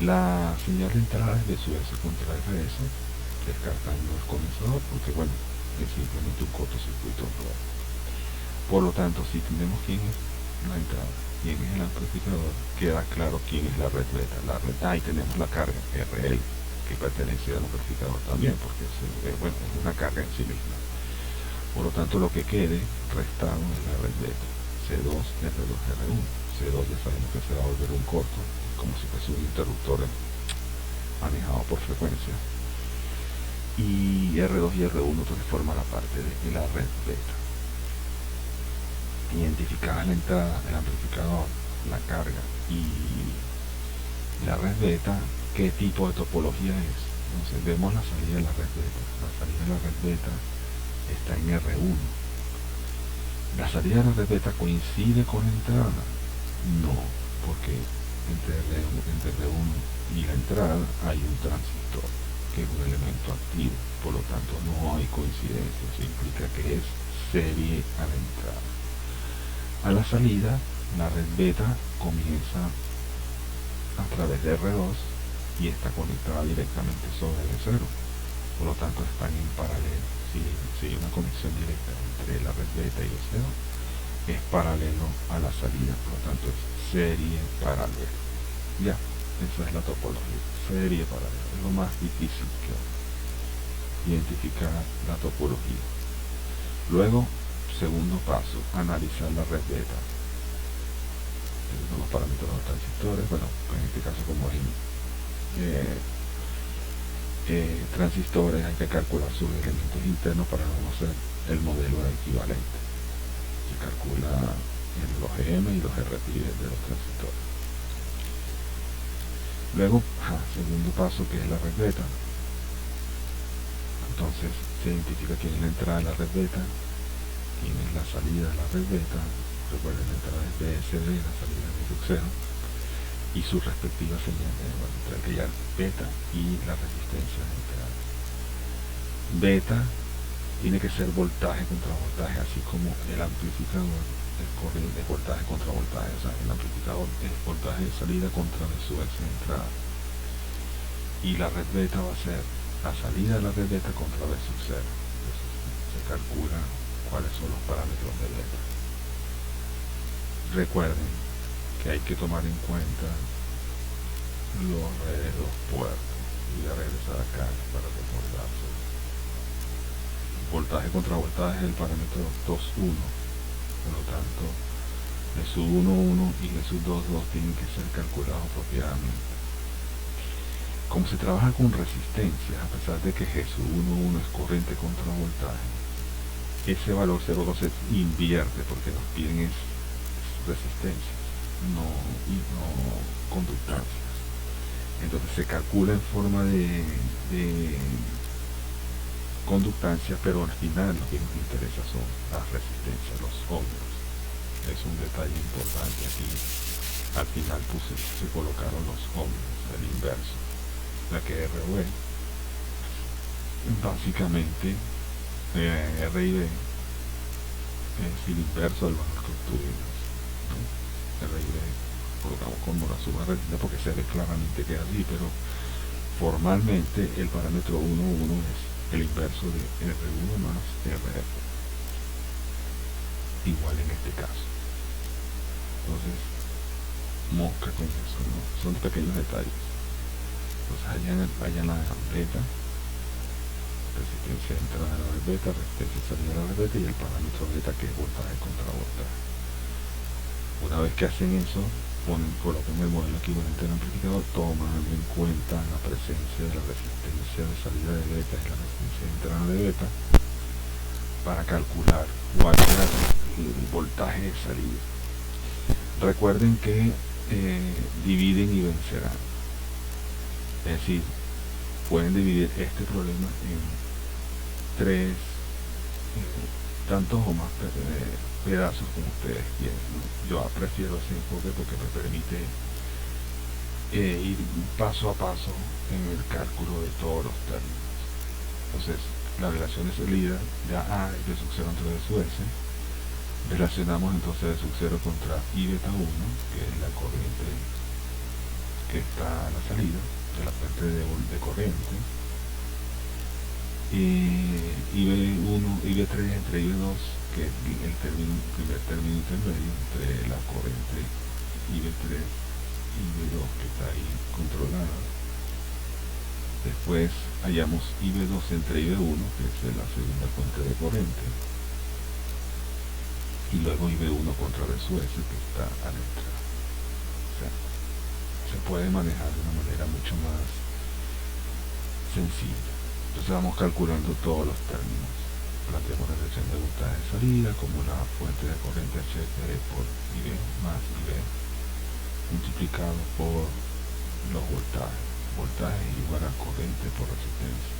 La señal de entrada es de S contra RS, descartando el condensador, porque bueno, es simplemente un cortocircuito. Por lo tanto, si tenemos quién es la entrada, quién es el amplificador, queda claro quién es la red beta. Ahí tenemos la carga RL, que pertenece al amplificador también, porque bueno, es una carga en sí misma. Por lo tanto, lo que quede restado es la red beta, C2, R2, R1. C2 ya sabemos que se va a volver un corto, como si fuese un interruptor manejado por frecuencia. Y R2 y R1 entonces forman la parte de la red beta. Identificada la entrada del amplificador, la carga y la red beta, ¿qué tipo de topología es? Entonces vemos la salida de la red beta. La salida de la red beta está en R1. ¿La salida de la red beta coincide con la entrada? No, porque entre R1 y la entrada hay un transistor, que es un elemento activo, por lo tanto no hay coincidencia, eso implica que es serie a la entrada. A la salida, la red beta comienza a través de R2 y está conectada directamente sobre el 0, por lo tanto están en paralelo. Si hay una conexión directa entre la red beta y el 0, es paralelo a la salida, por lo tanto es serie paralela. Ya, esa es la topología, serie paralela. Es lo más difícil que identificar la topología. Luego, segundo paso, analizar la red beta. Esos son los parámetros de los transistores. Bueno, en este caso como hay transistores, hay que calcular sus elementos internos para conocer el modelo equivalente. Se calcula en los EM y los RPI de los transistores. Luego, segundo paso, que es la red beta. Entonces se identifica quién es la entrada de la red beta, quién es la salida de la red beta. Recuerden, la entrada es BSD, la salida es BSUX0, y sus respectivas señales, entre aquella beta y la resistencia de entrada. Beta tiene que ser voltaje contra voltaje, así como el amplificador es corriente, es voltaje contra voltaje. O sea, el amplificador es voltaje de salida contra V de entrada, y la red beta va a ser la salida de la red beta contra V0. Entonces se calcula cuáles son los parámetros de beta. Recuerden que hay que tomar en cuenta los redes de los puertos, y a regresar acá para recordarse. Voltaje contra voltaje es el parámetro 2,1, por lo tanto G-sub 1,1 y G-sub 2,2 tienen que ser calculados apropiadamente. Como se trabaja con resistencias, a pesar de que G-sub 1,1 es corriente contra voltaje, ese valor 0,2 se invierte, porque nos piden es resistencias, no conductancias. Entonces se calcula en forma de conductancia, pero al final lo que nos interesa son las resistencias, los ohmios. Es un detalle importante aquí. Al final se colocaron los ohmios, el inverso, la que RV básicamente R y B es el inverso del valor que obtuvimos, ¿no? R y B colocamos como la suma resistencia porque se ve claramente que es así, pero formalmente el parámetro 1,1 es el inverso de R1 más RF, igual en este caso. Entonces, mosca con eso, ¿no? Son pequeños detalles. Entonces allá en la beta, resistencia de entrada de la red beta, resistencia de salida de la red beta, y el parámetro beta, que es voltaje contra voltaje. Una vez que hacen eso, colocan el modelo equivalente del amplificador, tomando en cuenta la presencia de la resistencia de salida de beta y la resistencia de entrada de beta, para calcular cuál será el voltaje de salida. Recuerden que dividen y vencerán. Es decir, pueden dividir este problema en tres, tantos o más pedazos como ustedes quieran, ¿no? Yo prefiero ese enfoque porque me permite ir paso a paso en el cálculo de todos los términos. Entonces, la relación de salida de A y B sub 0 entre B sub S, relacionamos entonces B sub 0 contra I beta 1, que es la corriente que está a la salida de la fuente de corriente, y IB1, IB3 entre IB2, que es el primer término intermedio entre la corriente IB3 y IB2 que está ahí controlada. Después hallamos IB2 entre IB1, que es la segunda fuente de corriente, y luego IB1 contra B sub S, que está a la entrada. O sea, se puede manejar de una manera mucho más sencilla. Entonces vamos calculando todos los términos. Planteamos la relación de voltaje de salida como la fuente de corriente HF por IB más IB multiplicado por los voltajes. Voltaje igual a corriente por resistencia.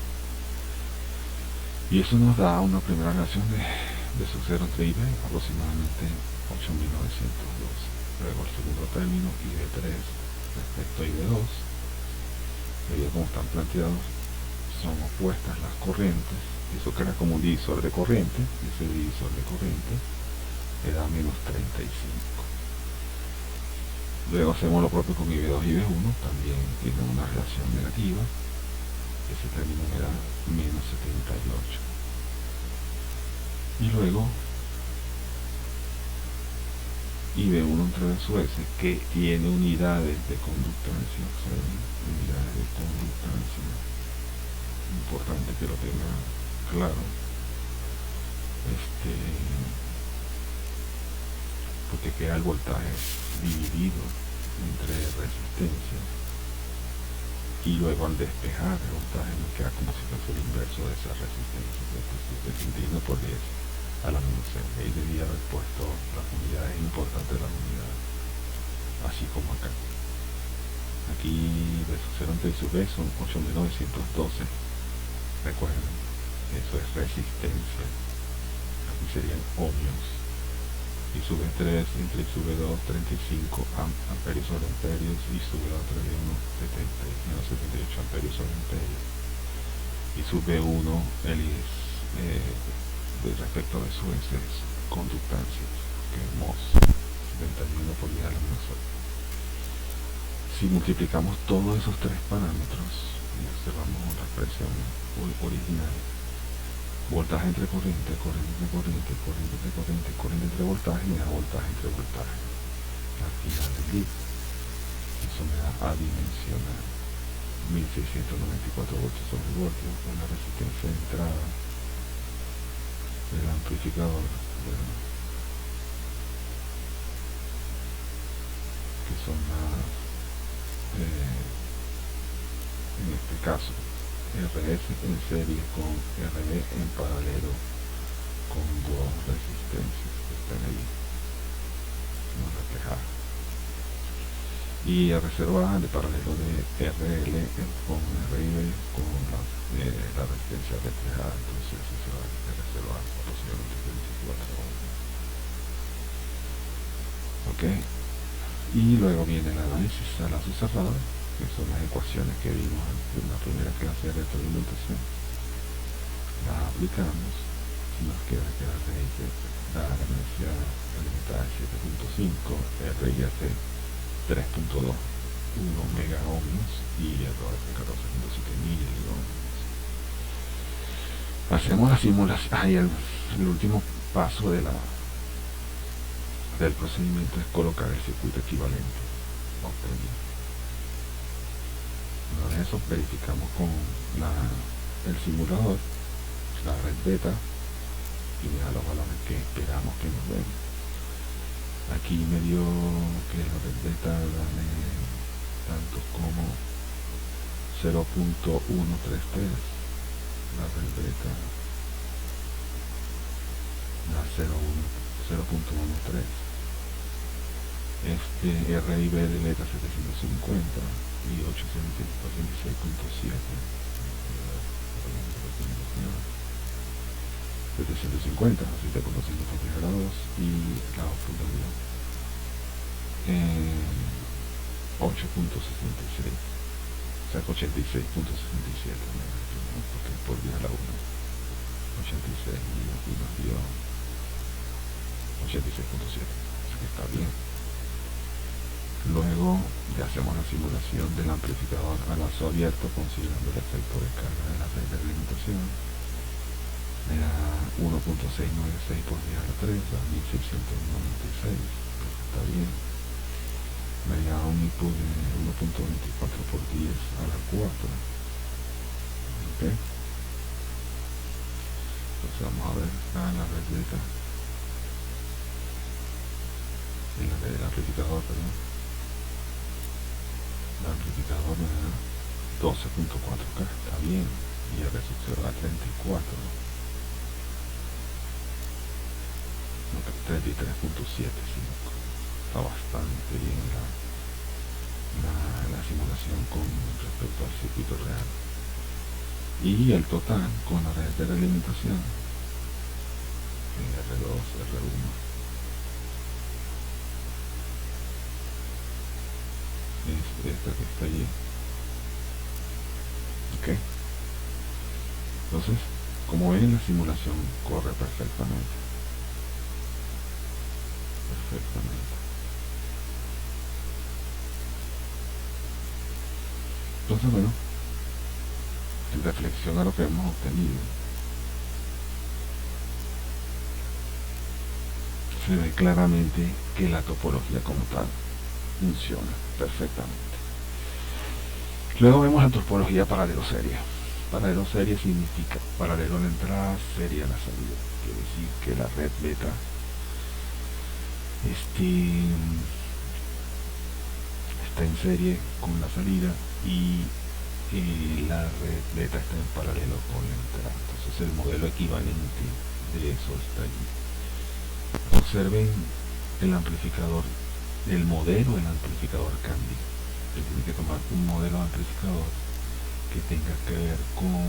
Y eso nos da una primera relación de sub 0 entre IB, aproximadamente 8.912. Luego el segundo término, IB3 respecto a IB2. Debido a cómo están planteados, son opuestas las corrientes. Eso crea como un divisor de corriente, y ese divisor de corriente le da menos 35. Luego hacemos lo propio con IB2 y IB1, también tienen una relación negativa, ese término me da menos 78. Y luego IB1 entre B sub S, que tiene unidades de conductancia, unidades de conductancia, importante que lo tenga claro, porque queda el voltaje dividido entre resistencia, y luego al despejar el voltaje nos queda como si fuese el inverso de esa resistencia, es 21 por 10 a la menos 6. Ahí debía haber puesto las unidades importantes de la unidad, así como acá. Aquí B sub 0 entre I sub B son 8.912. Recuerden, eso es resistencia. Aquí serían ohmios. I sub 3 entre I sub 2, 35 amperios sobre amperios, y sub 2 entre B1, menos 78 amperios sobre amperios. Y sub B1, respecto a B sub S, es conductancia, que es MOS, 71 por 10 a la menos 8. Si multiplicamos todos esos tres parámetros y observamos la expresión original, voltaje entre corriente, corriente entre corriente, corriente entre corriente, corriente entre voltaje, me da voltaje entre voltaje al final del libro. Eso me da adimensional 1694 voltios sobre voltio, una resistencia de entrada del amplificador, que son las en este caso RS en serie con RB en paralelo con dos resistencias que están ahí no reflejadas, y el reserva de paralelo de RL con RIB con la resistencia reflejada. Entonces eso va a reservar aproximadamente 24 ohms. Ok, y luego viene el análisis a lazo cerrado, que son las ecuaciones que vimos en la primera clase de retroalimentación. Las aplicamos y nos queda que la raíz de la ganancia alimentada de 7.5, RIAC 3.2, 1 mega ohmios, y el ROH de 14.7 miliohmios. Hacemos la simulación, y el último paso del procedimiento es colocar el circuito equivalente obtenido. Una vez eso, verificamos con el simulador la red beta y me da los valores que esperamos que nos den. Aquí me dio que la red beta dame tanto como 0.133, la red beta da 0.13. RIB de beta 750 y 886.7. 750 a 7.5 grados y la oscuridad 8.66, o sea 86.67, ¿no? Porque por día la 1 86 y aquí nos dio 86.7, así que está bien. Luego ya hacemos la simulación del amplificador a lazo abierto considerando el efecto de carga de la red de alimentación. Me da 1.696 por 10 a la 3 a 1696, está bien. Me da un input de 1.24 por 10 a la 4. Okay. Entonces vamos a ver la red beta, el amplificador, perdón. El amplificador me da 12.4K, está bien, y el resistor a 34, 33.75, está bastante bien la simulación con respecto al circuito real. Y el total con la red de realimentación en R2, R1 es esta que está allí. Ok, entonces como ven, la simulación corre perfectamente. Entonces, bueno, en reflexión a lo que hemos obtenido, se ve claramente que la topología como tal funciona perfectamente. Luego vemos la topología paralelo serie. Paralelo serie significa paralelo a la entrada, serie a la salida. Quiere decir que la red beta está en serie con la salida y la red beta está en paralelo con la entrada. Entonces el modelo equivalente de eso está allí. Observen el amplificador, el modelo del amplificador cambia. Se tiene que tomar un modelo de amplificador que tenga que ver con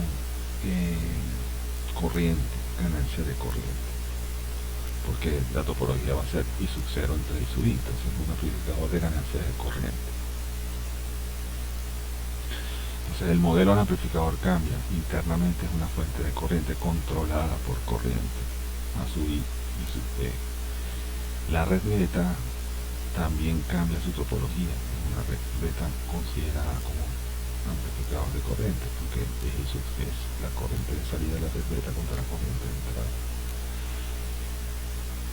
corriente, ganancia de corriente, porque la topología va a ser I sub 0 entre I sub I, entonces un amplificador de ganancia de corriente. Entonces el modelo del amplificador cambia, internamente es una fuente de corriente controlada por corriente, A sub I sub P. La red beta también cambia su topología, es una red beta considerada como amplificador de corriente, porque I sub es la corriente de salida de la red beta contra la corriente de entrada.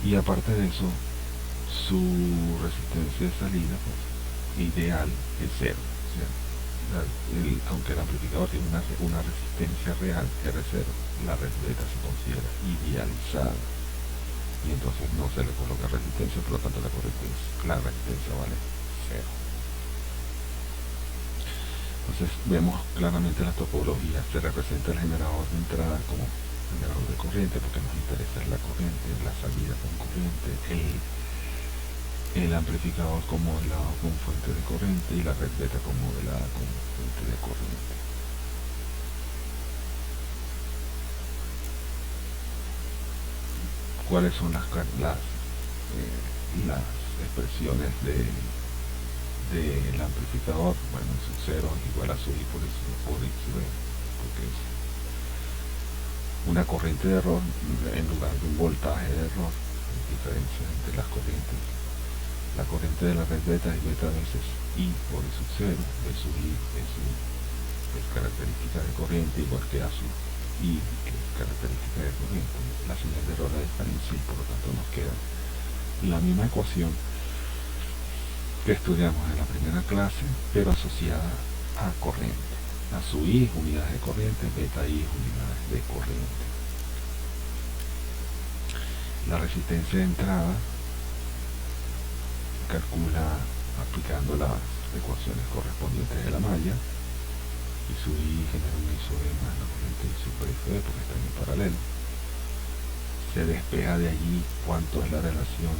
Y aparte de eso, su resistencia de salida, pues, ideal es 0. O sea, aunque el amplificador tiene una resistencia real R0, la red beta se considera idealizada. Y entonces no se le coloca resistencia, por lo tanto la resistencia vale 0. Entonces vemos claramente la topología. Se representa el generador de entrada como generador de corriente, porque nos interesa la corriente, la salida con corriente, el amplificador como modelado con fuente de corriente y la red beta como modelada con fuente de corriente. ¿Cuáles son las expresiones del amplificador? Bueno, sub 0 igual a sub I por I sub B, porque es una corriente de error en lugar de un voltaje de error. Diferencia entre las corrientes. La corriente de la red beta es beta veces I por I sub 0, B sub I es característica de corriente, igual que A sub I, que es característica de corriente. La señal de error está en sí, por lo tanto nos queda la misma ecuación que estudiamos en la primera clase, pero asociada a corriente. A sub I es unidades de corriente, beta I es unidades de corriente. La resistencia de entrada calcula aplicando las ecuaciones correspondientes de la malla. I sub I genera un I sub E más la corriente I sub B porque están en paralelo. se despeja de allí cuánto es la relación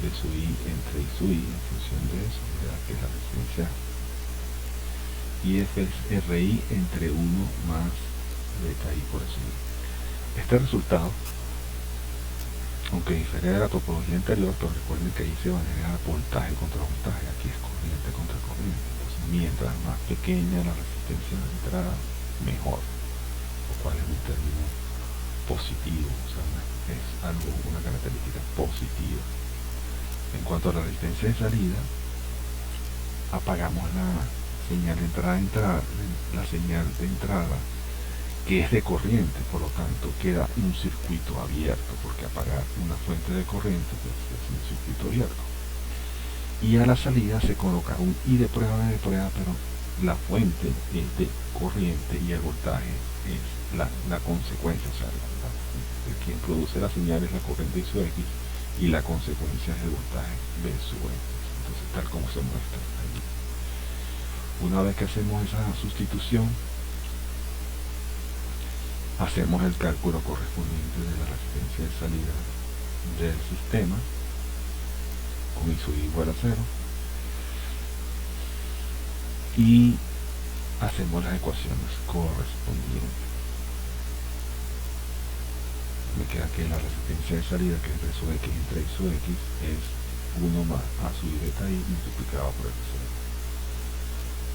de su I entre I su I en función de eso, ¿verdad? Que es la resistencia. Y F es RI entre 1 más beta I por eso. Este resultado, aunque difiere de la topología anterior, pero recuerden que ahí se maneja voltaje contra voltaje, aquí es corriente contra corriente. Entonces, mientras más pequeña la resistencia de entrada, mejor, lo cual es un término positivo, o sea, es algo, una característica positiva. En cuanto a la resistencia de salida, apagamos la señal de entrada, la señal de entrada que es de corriente, por lo tanto queda un circuito abierto, porque apagar una fuente de corriente pues, es un circuito abierto. Y a la salida se coloca un I de prueba, pero la fuente es de corriente y el voltaje es la consecuencia, o sea, quien produce la señal es la corriente I sub X y la consecuencia es el voltaje V sub X. Entonces, tal como se muestra allí. Una vez que hacemos esa sustitución, hacemos el cálculo correspondiente de la resistencia de salida del sistema con I sub I igual a 0 y hacemos las ecuaciones correspondientes. Me queda que la resistencia de salida, que es V sub X entre I sub X, es 1 más A sub I beta I multiplicado por F sub I.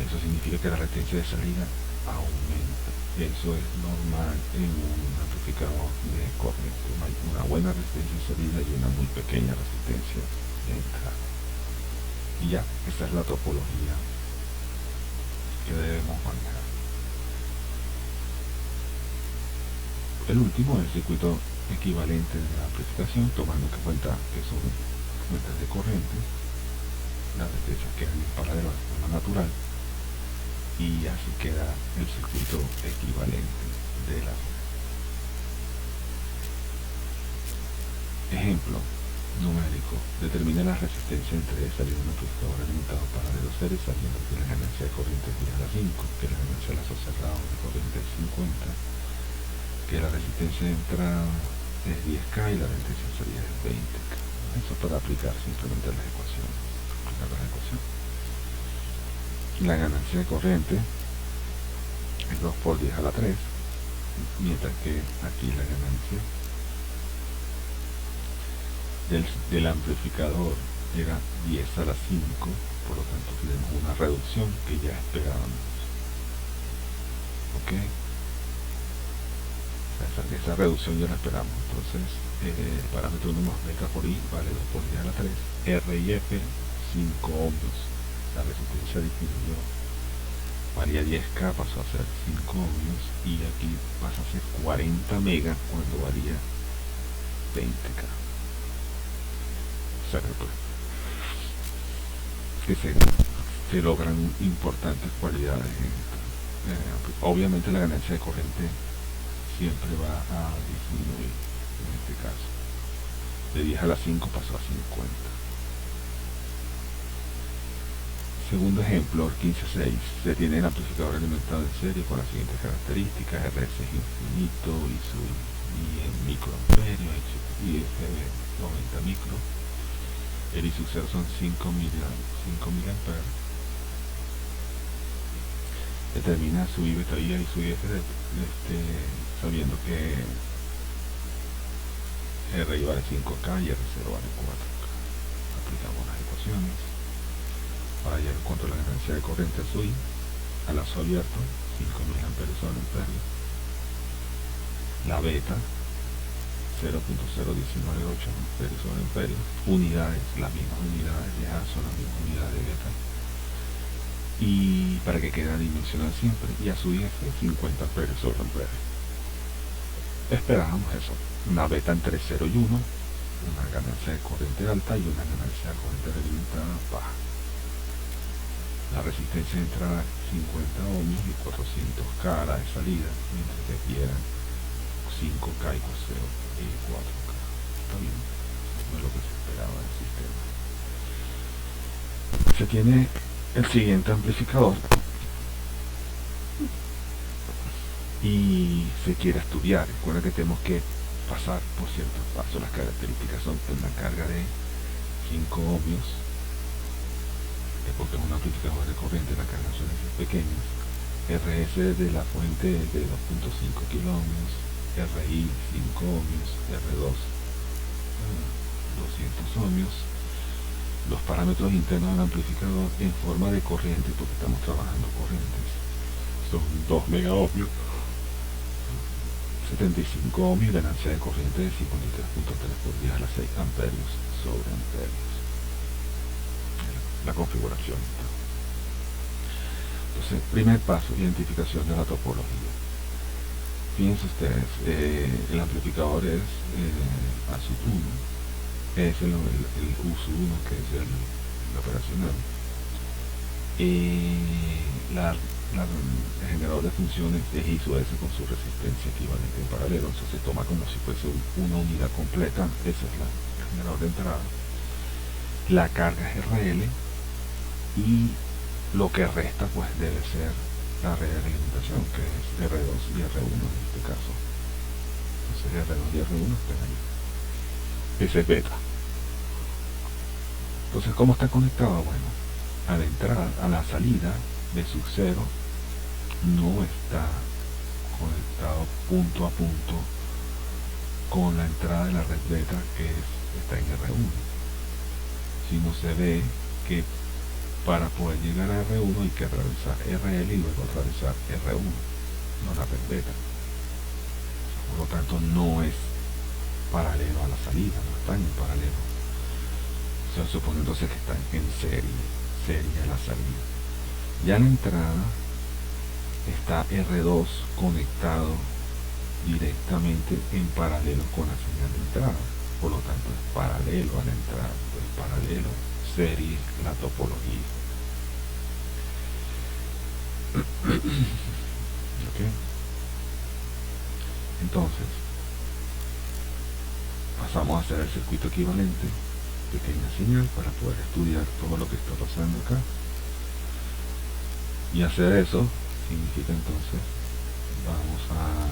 Eso significa que la resistencia de salida aumenta. Eso es normal en un amplificador de corriente. Hay una buena resistencia de salida y una muy pequeña resistencia de entrada. Y ya, esta es la topología que debemos manejar. El último es el circuito equivalente de la amplificación, tomando en cuenta que son fuentes de corriente, las resistencias quedan en paralelo de forma natural, y así queda el circuito equivalente de la red. Ejemplo numérico: determina la resistencia entre salida de un amplificador alimentado paralelo series sabiendo que la ganancia de corriente es 10 a la 5, que la ganancia de lazo cerrado de corriente es 50, que la resistencia de entrada es 10K y la resistencia de salida es 20K. Eso para aplicar simplemente las ecuaciones. La ganancia de corriente es 2 por 10 a la 3, mientras que aquí la ganancia del amplificador era 10 a la 5, por lo tanto tenemos una reducción que ya esperábamos. ¿Ok? Esa reducción ya la esperamos. Entonces, el parámetro 1 más beta por I vale 2 por 10 a la 3. R y F, 5 ohmios. La resistencia disminuyó, valía 10K, pasó a ser 5 ohmios, y aquí pasa a ser 40 megas cuando valía 20K. O sea que se logran importantes cualidades. Obviamente la ganancia de corriente siempre va a disminuir. En este caso, de 10 a la 5 pasó a 50. Segundo ejemplo, 15.6. Se tiene el amplificador alimentado en serie con las siguientes características: RS es infinito, I sub I en microamperios, y FB 90 micro. El I sub 0 son 5 miliamperes. Determina su I beta I y su IF sabiendo que RI vale 5K y R0 vale 4K. Aplicamos las ecuaciones para hallar cuánto es la ganancia de corriente a su I a lazo abierto, 5.000 amperes sobre amperes. La beta, 0.0198 amperes sobre amperes. Unidades, las mismas unidades de A son las mismas unidades de beta. Y para que quede dimensional siempre, y a su IF 50 amperes sobre amperes. Esperábamos eso, una beta entre 0 y 1, una ganancia de corriente alta y una ganancia de corriente delimitada baja. La resistencia de entrada 50 ohmios y 400K a la de salida, mientras que aquí eran 5K y 4K. Está bien, no es lo que se esperaba del sistema. Se tiene el siguiente amplificador y se quiere estudiar. Recuerda que tenemos que pasar por ciertos pasos. Las características son una carga de 5 ohmios, porque es un amplificador de corriente, la carga suele ser pequeña. RS de la fuente de 2.5 kilo ohmios, RI 5 ohmios, R2 200 ohmios. Los parámetros internos del amplificador en forma de corriente, porque estamos trabajando corrientes, son 2 megaohmios, 75 ohmios, ganancia de corriente de 53.3 por 10 a la 6 amperios sobre amperios. La configuración. Entonces, primer paso, identificación de la topología. Fíjense ustedes, el amplificador es ASUT1, es el US1, que es el operacional. El generador de funciones es ISO-S con su resistencia equivalente en paralelo, entonces se toma como si fuese una unidad completa. Ese es el generador de entrada. La carga es RL y lo que resta pues debe ser la red de alimentación, que es R2 y R1 en este caso. Entonces R2 y R1 están ahí. Ese es beta. Entonces, ¿cómo está conectado? Bueno, a la entrada, a la salida de sub 0 no está conectado punto a punto con la entrada de la red beta, que está en R1, sino se ve que para poder llegar a R1 hay que atravesar RL y luego atravesar R1, no la red beta. Por lo tanto, no es paralelo a la salida, no están en paralelo. Se supone entonces que están en serie a la salida. Ya en la entrada está R2 conectado directamente en paralelo con la señal de entrada, por lo tanto es paralelo a la entrada, es paralelo, serie, la topología. ¿Okay? Entonces pasamos a hacer el circuito equivalente, pequeña señal, para poder estudiar todo lo que está pasando acá. Y hacer eso significa entonces, vamos a,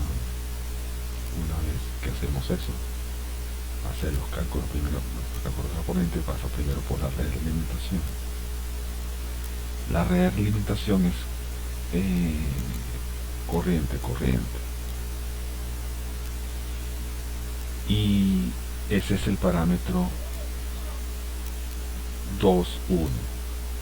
una vez que hacemos eso, hacer los cálculos primero. Los cálculos de la corriente pasa primero por la red de alimentación. La red de alimentación es corriente, y ese es el parámetro 2, 1,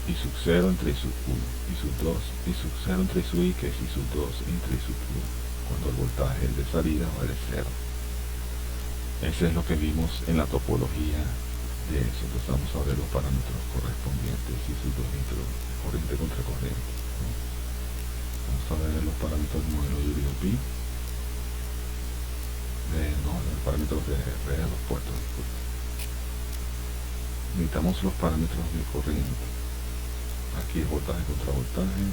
y sub 0 entre I sub 1, y sub 2, y sub 0 entre I sub I, que es I sub 2 entre I sub 1, cuando el voltaje de salida vale 0. Ese es lo que vimos en la topología de eso. Entonces vamos a ver los parámetros correspondientes, I sub 2 entre corriente contra corriente. Vamos a ver los parámetros del modelo de Uri-Pi, los parámetros de red de los puertos. Necesitamos los parámetros de corriente. Aquí es voltaje contra voltaje,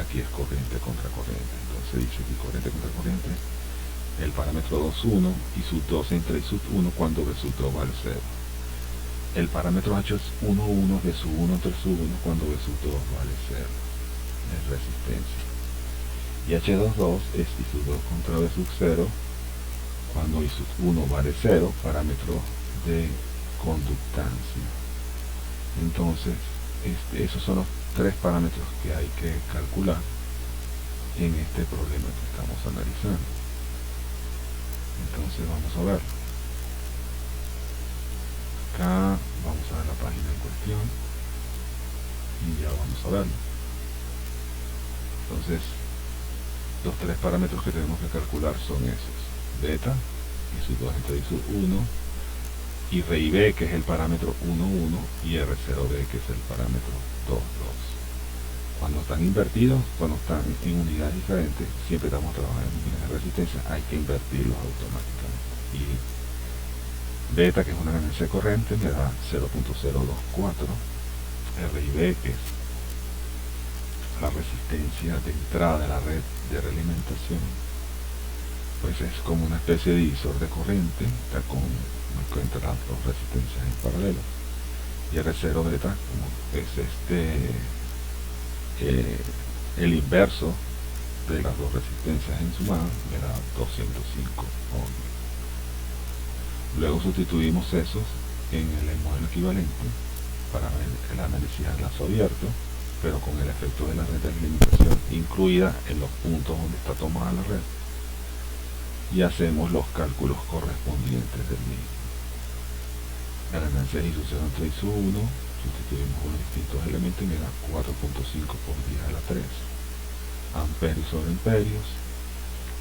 aquí es corriente contra corriente. Entonces dice aquí corriente contra corriente, el parámetro 2,1 y sub 2 entre sub 1 cuando V sub 2 vale 0. El parámetro H es 1,1 de sub 1 entre sub 1 cuando V sub 2 vale 0. Es resistencia. Y H22 es I sub 2 contra V sub 0 cuando I sub 1 vale 0, parámetro de conductancia. Entonces, esos son los tres parámetros que hay que calcular en este problema que estamos analizando. Entonces vamos a ver. Acá vamos a ver la página en cuestión y ya vamos a verlo. Entonces, los tres parámetros que tenemos que calcular son esos: beta, I sub 2 entre I sub 1, y RIB, que es el parámetro 1,1, y R0B, que es el parámetro 2,2. Cuando están invertidos, cuando están en unidades diferentes, siempre estamos trabajando en unidades de resistencia, hay que invertirlos automáticamente. Y beta, que es una ganancia de corriente, me da 0.024. RIB, que es la resistencia de entrada de la red de realimentación, pues es como una especie de divisor de corriente, está entre las dos resistencias en paralelo. Y R0 beta, como es el inverso de las dos resistencias en sumada, me da 205 ohms. Luego sustituimos esos en el modelo equivalente para ver el análisis al lazo abierto, pero con el efecto de la red de alimentación incluida en los puntos donde está tomada la red, y hacemos los cálculos correspondientes del mismo. La ganancia de ISO 0 entre ISO 1, sustituimos los distintos elementos y me da 4.5 por 10 a la 3 amperios sobre amperios.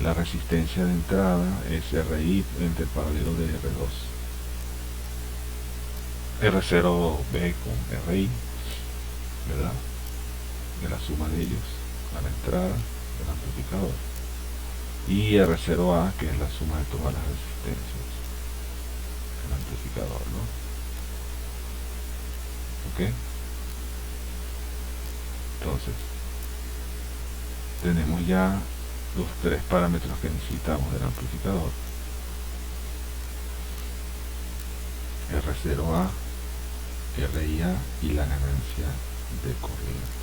La resistencia de entrada es RI entre el paralelo de R2, R0B con RI, ¿verdad? De la suma de ellos a la entrada del amplificador, y R0A, que es la suma de todas las resistencias del amplificador, ¿no? ¿Ok? Entonces tenemos ya los tres parámetros que necesitamos del amplificador: R0A, RIA y la ganancia de corriente.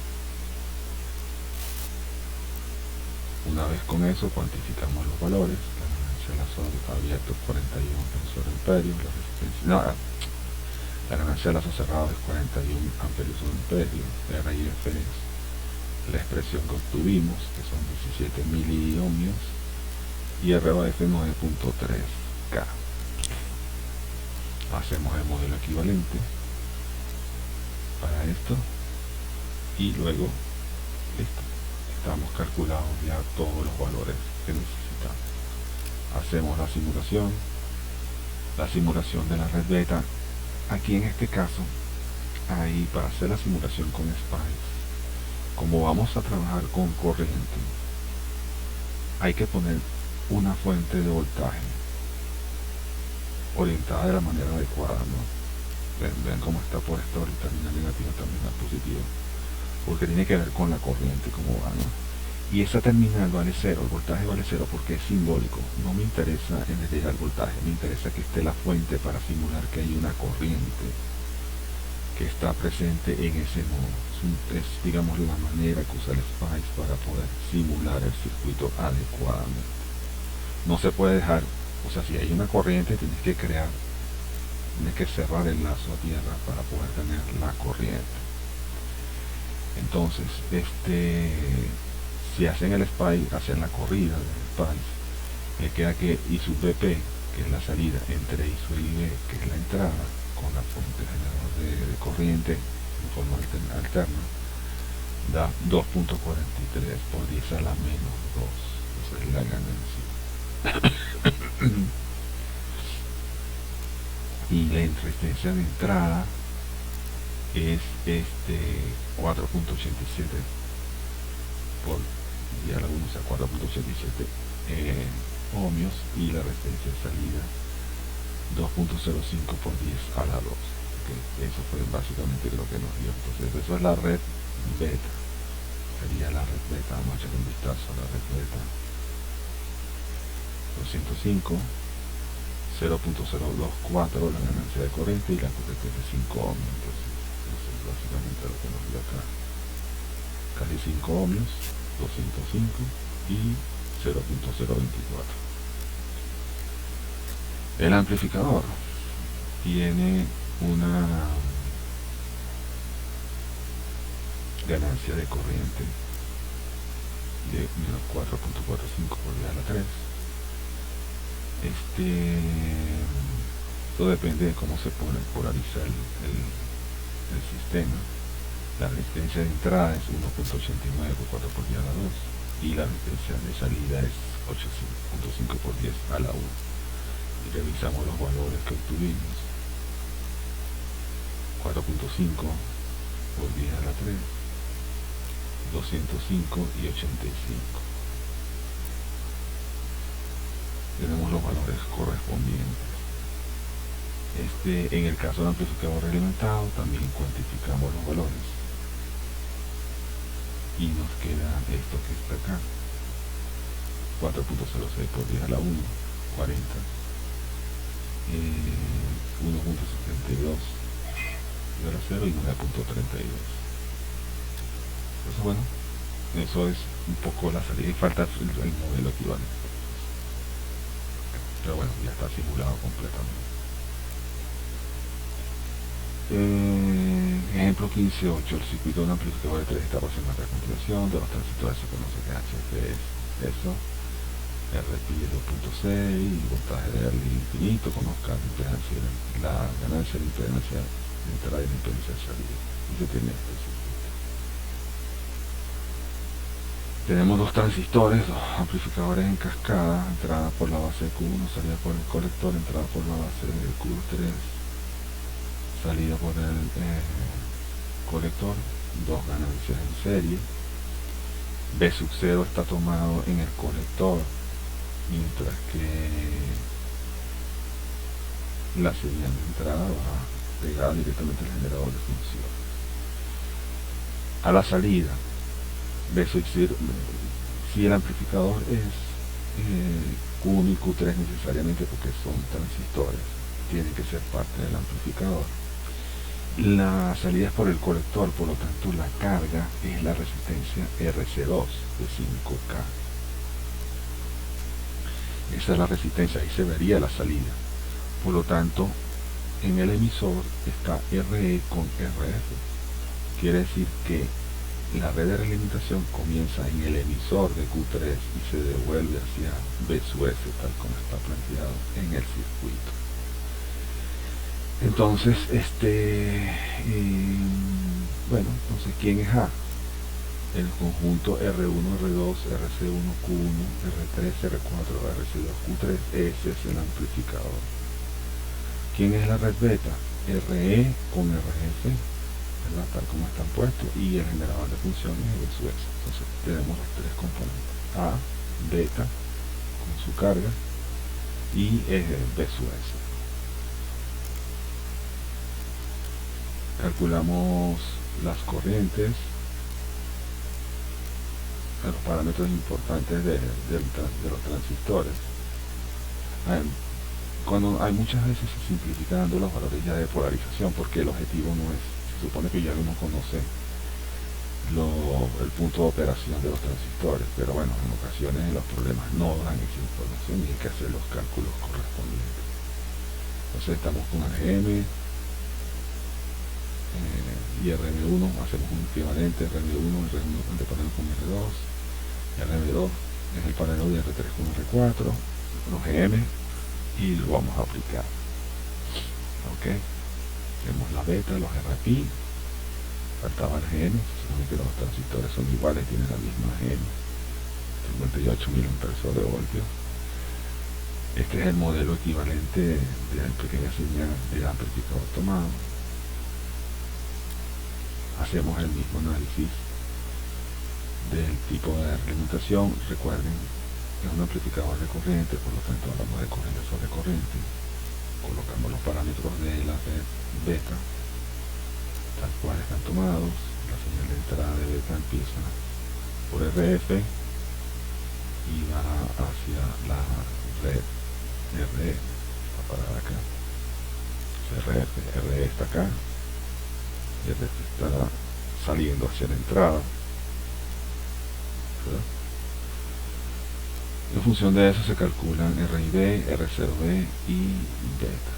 Una vez con eso cuantificamos los valores. La ganancia de lazo abierto es 41 sobre amperios, la resistencia, no, la ganancia de lazo cerrado es 41 amperios sobre amperios, RIF es la expresión que obtuvimos, que son 17 miliohmios, y ROF 9.3K. Hacemos el modelo equivalente para esto y luego listo, estamos calculados ya todos los valores que necesitamos. Hacemos la simulación de la red beta. Aquí en este caso, ahí para hacer la simulación con SPICE, como vamos a trabajar con corriente, hay que poner una fuente de voltaje orientada de la manera adecuada, ¿no? Ven cómo está puesta ahorita, terminal negativa, terminal positiva, porque tiene que ver con la corriente, cómo va, ¿no? Y esa terminal vale 0, el voltaje vale 0 porque es simbólico. No me interesa en realidad el voltaje, me interesa que esté la fuente para simular que hay una corriente que está presente en ese nodo. Es, digamos, la manera que usa el SPICE para poder simular el circuito adecuadamente. No se puede dejar, o sea, si hay una corriente tienes que cerrar el lazo a tierra para poder tener la corriente. Entonces, si hacen el SPICE, hacen la corrida del SPICE, le queda que I sub BP, que es la salida, entre I sub IB, que es la entrada, con la fuente generador de corriente en forma alterna, da 2.43 por 10 a la menos 2. Esa es la ganancia. Y la resistencia de entrada es 4.87 por 10 a la 1, o sea, 4.87 ohmios, y la resistencia de salida 2.05 por 10 a la 2. Okay. Eso fue básicamente lo que nos dio. Entonces eso es la red beta, sería la red beta. Vamos a echar un vistazo a la red beta. 205, 0.024 la ganancia de corriente, y la corriente es de 5 ohmios. Entonces eso es básicamente lo que nos dio acá, casi 5 ohmios, 205 y 0.024. El amplificador tiene una ganancia de corriente de menos 4.45 por 10 a la 3. Todo depende de cómo se polariza el sistema. La resistencia de entrada es 1.89 por 4 por 10 a la 2, y la resistencia de salida es 8.5 por 10 a la 1. Y revisamos los valores que obtuvimos: 4.5 por 10 a la 3, 205 y 85. Tenemos los valores correspondientes. En el caso del amplificador reglamentado también cuantificamos los valores y nos queda esto que está acá: 4.06 por 10 a la 1, 40, 1.72 a la 0 y 9.32. Entonces, bueno, eso es un poco la salida, y falta el modelo equivalente. Pero bueno, ya está simulado completamente. Ejemplo 15.8. El circuito de un amplificador de 3 etapas en marca a continuación. De los transistores se conoce que HF es eso. RPI es 2.6, voltaje de R infinito, conozca la impedancia, la ganancia de impedancia de entrada y la impedancia de salida. Y se tiene este circuito. Tenemos dos transistores, dos amplificadores en cascada, entrada por la base de Q1, salida por el colector, entrada por la base de Q3, salida por el colector, dos ganancias en serie. B sub 0 está tomado en el colector, mientras que la señal de entrada va pegada directamente al generador de funciones. A la salida, B sub 0, si el amplificador es Q1 y Q3 necesariamente, porque son transistores, tiene que ser parte del amplificador. La salida es por el colector, por lo tanto la carga es la resistencia RC2 de 5K. Esa es la resistencia, ahí se vería la salida. Por lo tanto, en el emisor está RE con RF. Quiere decir que la red de realimentación comienza en el emisor de Q3 y se devuelve hacia B sub S, tal como está planteado en el circuito. Entonces, entonces, ¿quién es A? El conjunto R1, R2, RC1, Q1, R3, R4, RC2, Q3, ese es el amplificador. ¿Quién es la red beta? RE con RF, ¿verdad? Tal como están puestos, y el generador de funciones es B sub S. Entonces tenemos los tres componentes, A, beta, con su carga, y B sub S. Calculamos las corrientes, los parámetros importantes de los transistores. Cuando hay muchas veces se simplifica dando los valores ya de polarización, porque el objetivo no es, se supone que ya uno conoce el punto de operación de los transistores, pero bueno, en ocasiones los problemas no dan esa información y hay que hacer los cálculos correspondientes. Entonces estamos con AGM y RB1, hacemos un equivalente RB1 anteparalelo con R2, RB2 es el paralelo de R3 con R4, los GM, y lo vamos a aplicar. Ok, tenemos la beta, los RPI, faltaba el GM, se supone que los transistores son iguales, tienen la misma GM, 58.000 amperes/voltio. Este es el modelo equivalente de la pequeña señal del amplificador tomado. Hacemos el mismo análisis del tipo de alimentación. Recuerden, es un amplificador de corriente, por lo tanto hablamos de corriente sobre corriente. Colocamos los parámetros de la red beta, tal cual están tomados. La señal de entrada de beta empieza por RF y va hacia la red RE, está parada acá. RF, RE está acá. RF está saliendo hacia la entrada, ¿verdad? En función de eso se calculan RIB, R0B y beta.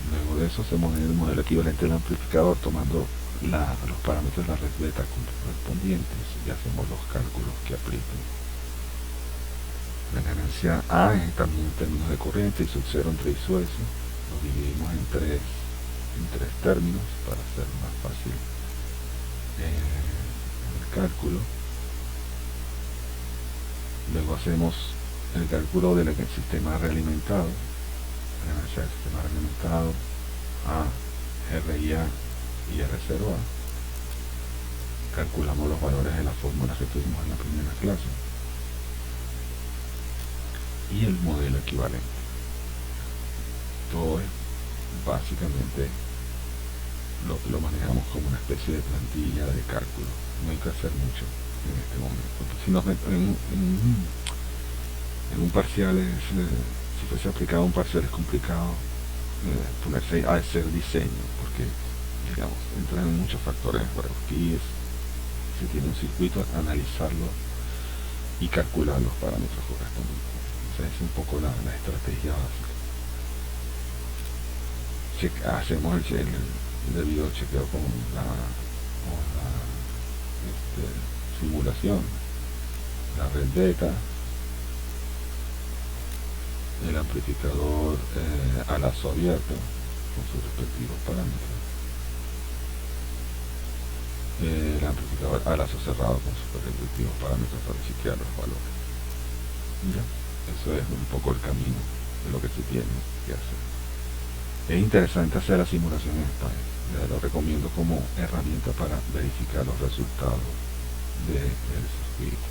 Luego de eso hacemos el modelo equivalente del amplificador tomando los parámetros de la red beta correspondientes y hacemos los cálculos que apliquen. La ganancia A es también en términos de corriente y sub 0 entre I sub S. Lo dividimos en tres términos para hacer más fácil el cálculo. Luego hacemos el cálculo del sistema realimentado, la ganancia del sistema realimentado, A, RIA y R0A. Calculamos los valores de las fórmulas que tuvimos en la primera clase y el modelo equivalente. Todo es básicamente lo manejamos como una especie de plantilla de cálculo. No hay que hacer mucho en este momento. Si nos en un parcial si fuese aplicado un parcial es complicado ponerse a hacer diseño, porque digamos entran muchos factores. Bueno, aquí se tiene un circuito, analizarlo y calcular los parámetros correspondientes. Esa es un poco la estrategia básica. hacemos el debido chequeo con la simulación, la red beta, el amplificador a lazo abierto con sus respectivos parámetros, el amplificador a lazo cerrado con sus respectivos parámetros para chequear los valores. Ya, eso es un poco el camino de lo que se tiene que hacer. Es interesante hacer la simulación en Spire. Les lo recomiendo como herramienta para verificar los resultados del circuito.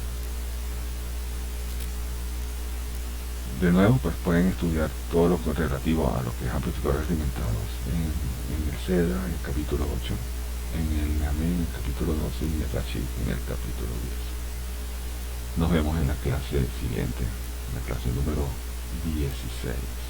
De nuevo, pues pueden estudiar todo lo relativo a lo que es amplificadores alimentados en el CEDA, en el capítulo 8, en el NAME, en el capítulo 12 y el RACHIP en el capítulo 10. Nos vemos en la clase siguiente, en la clase número 16.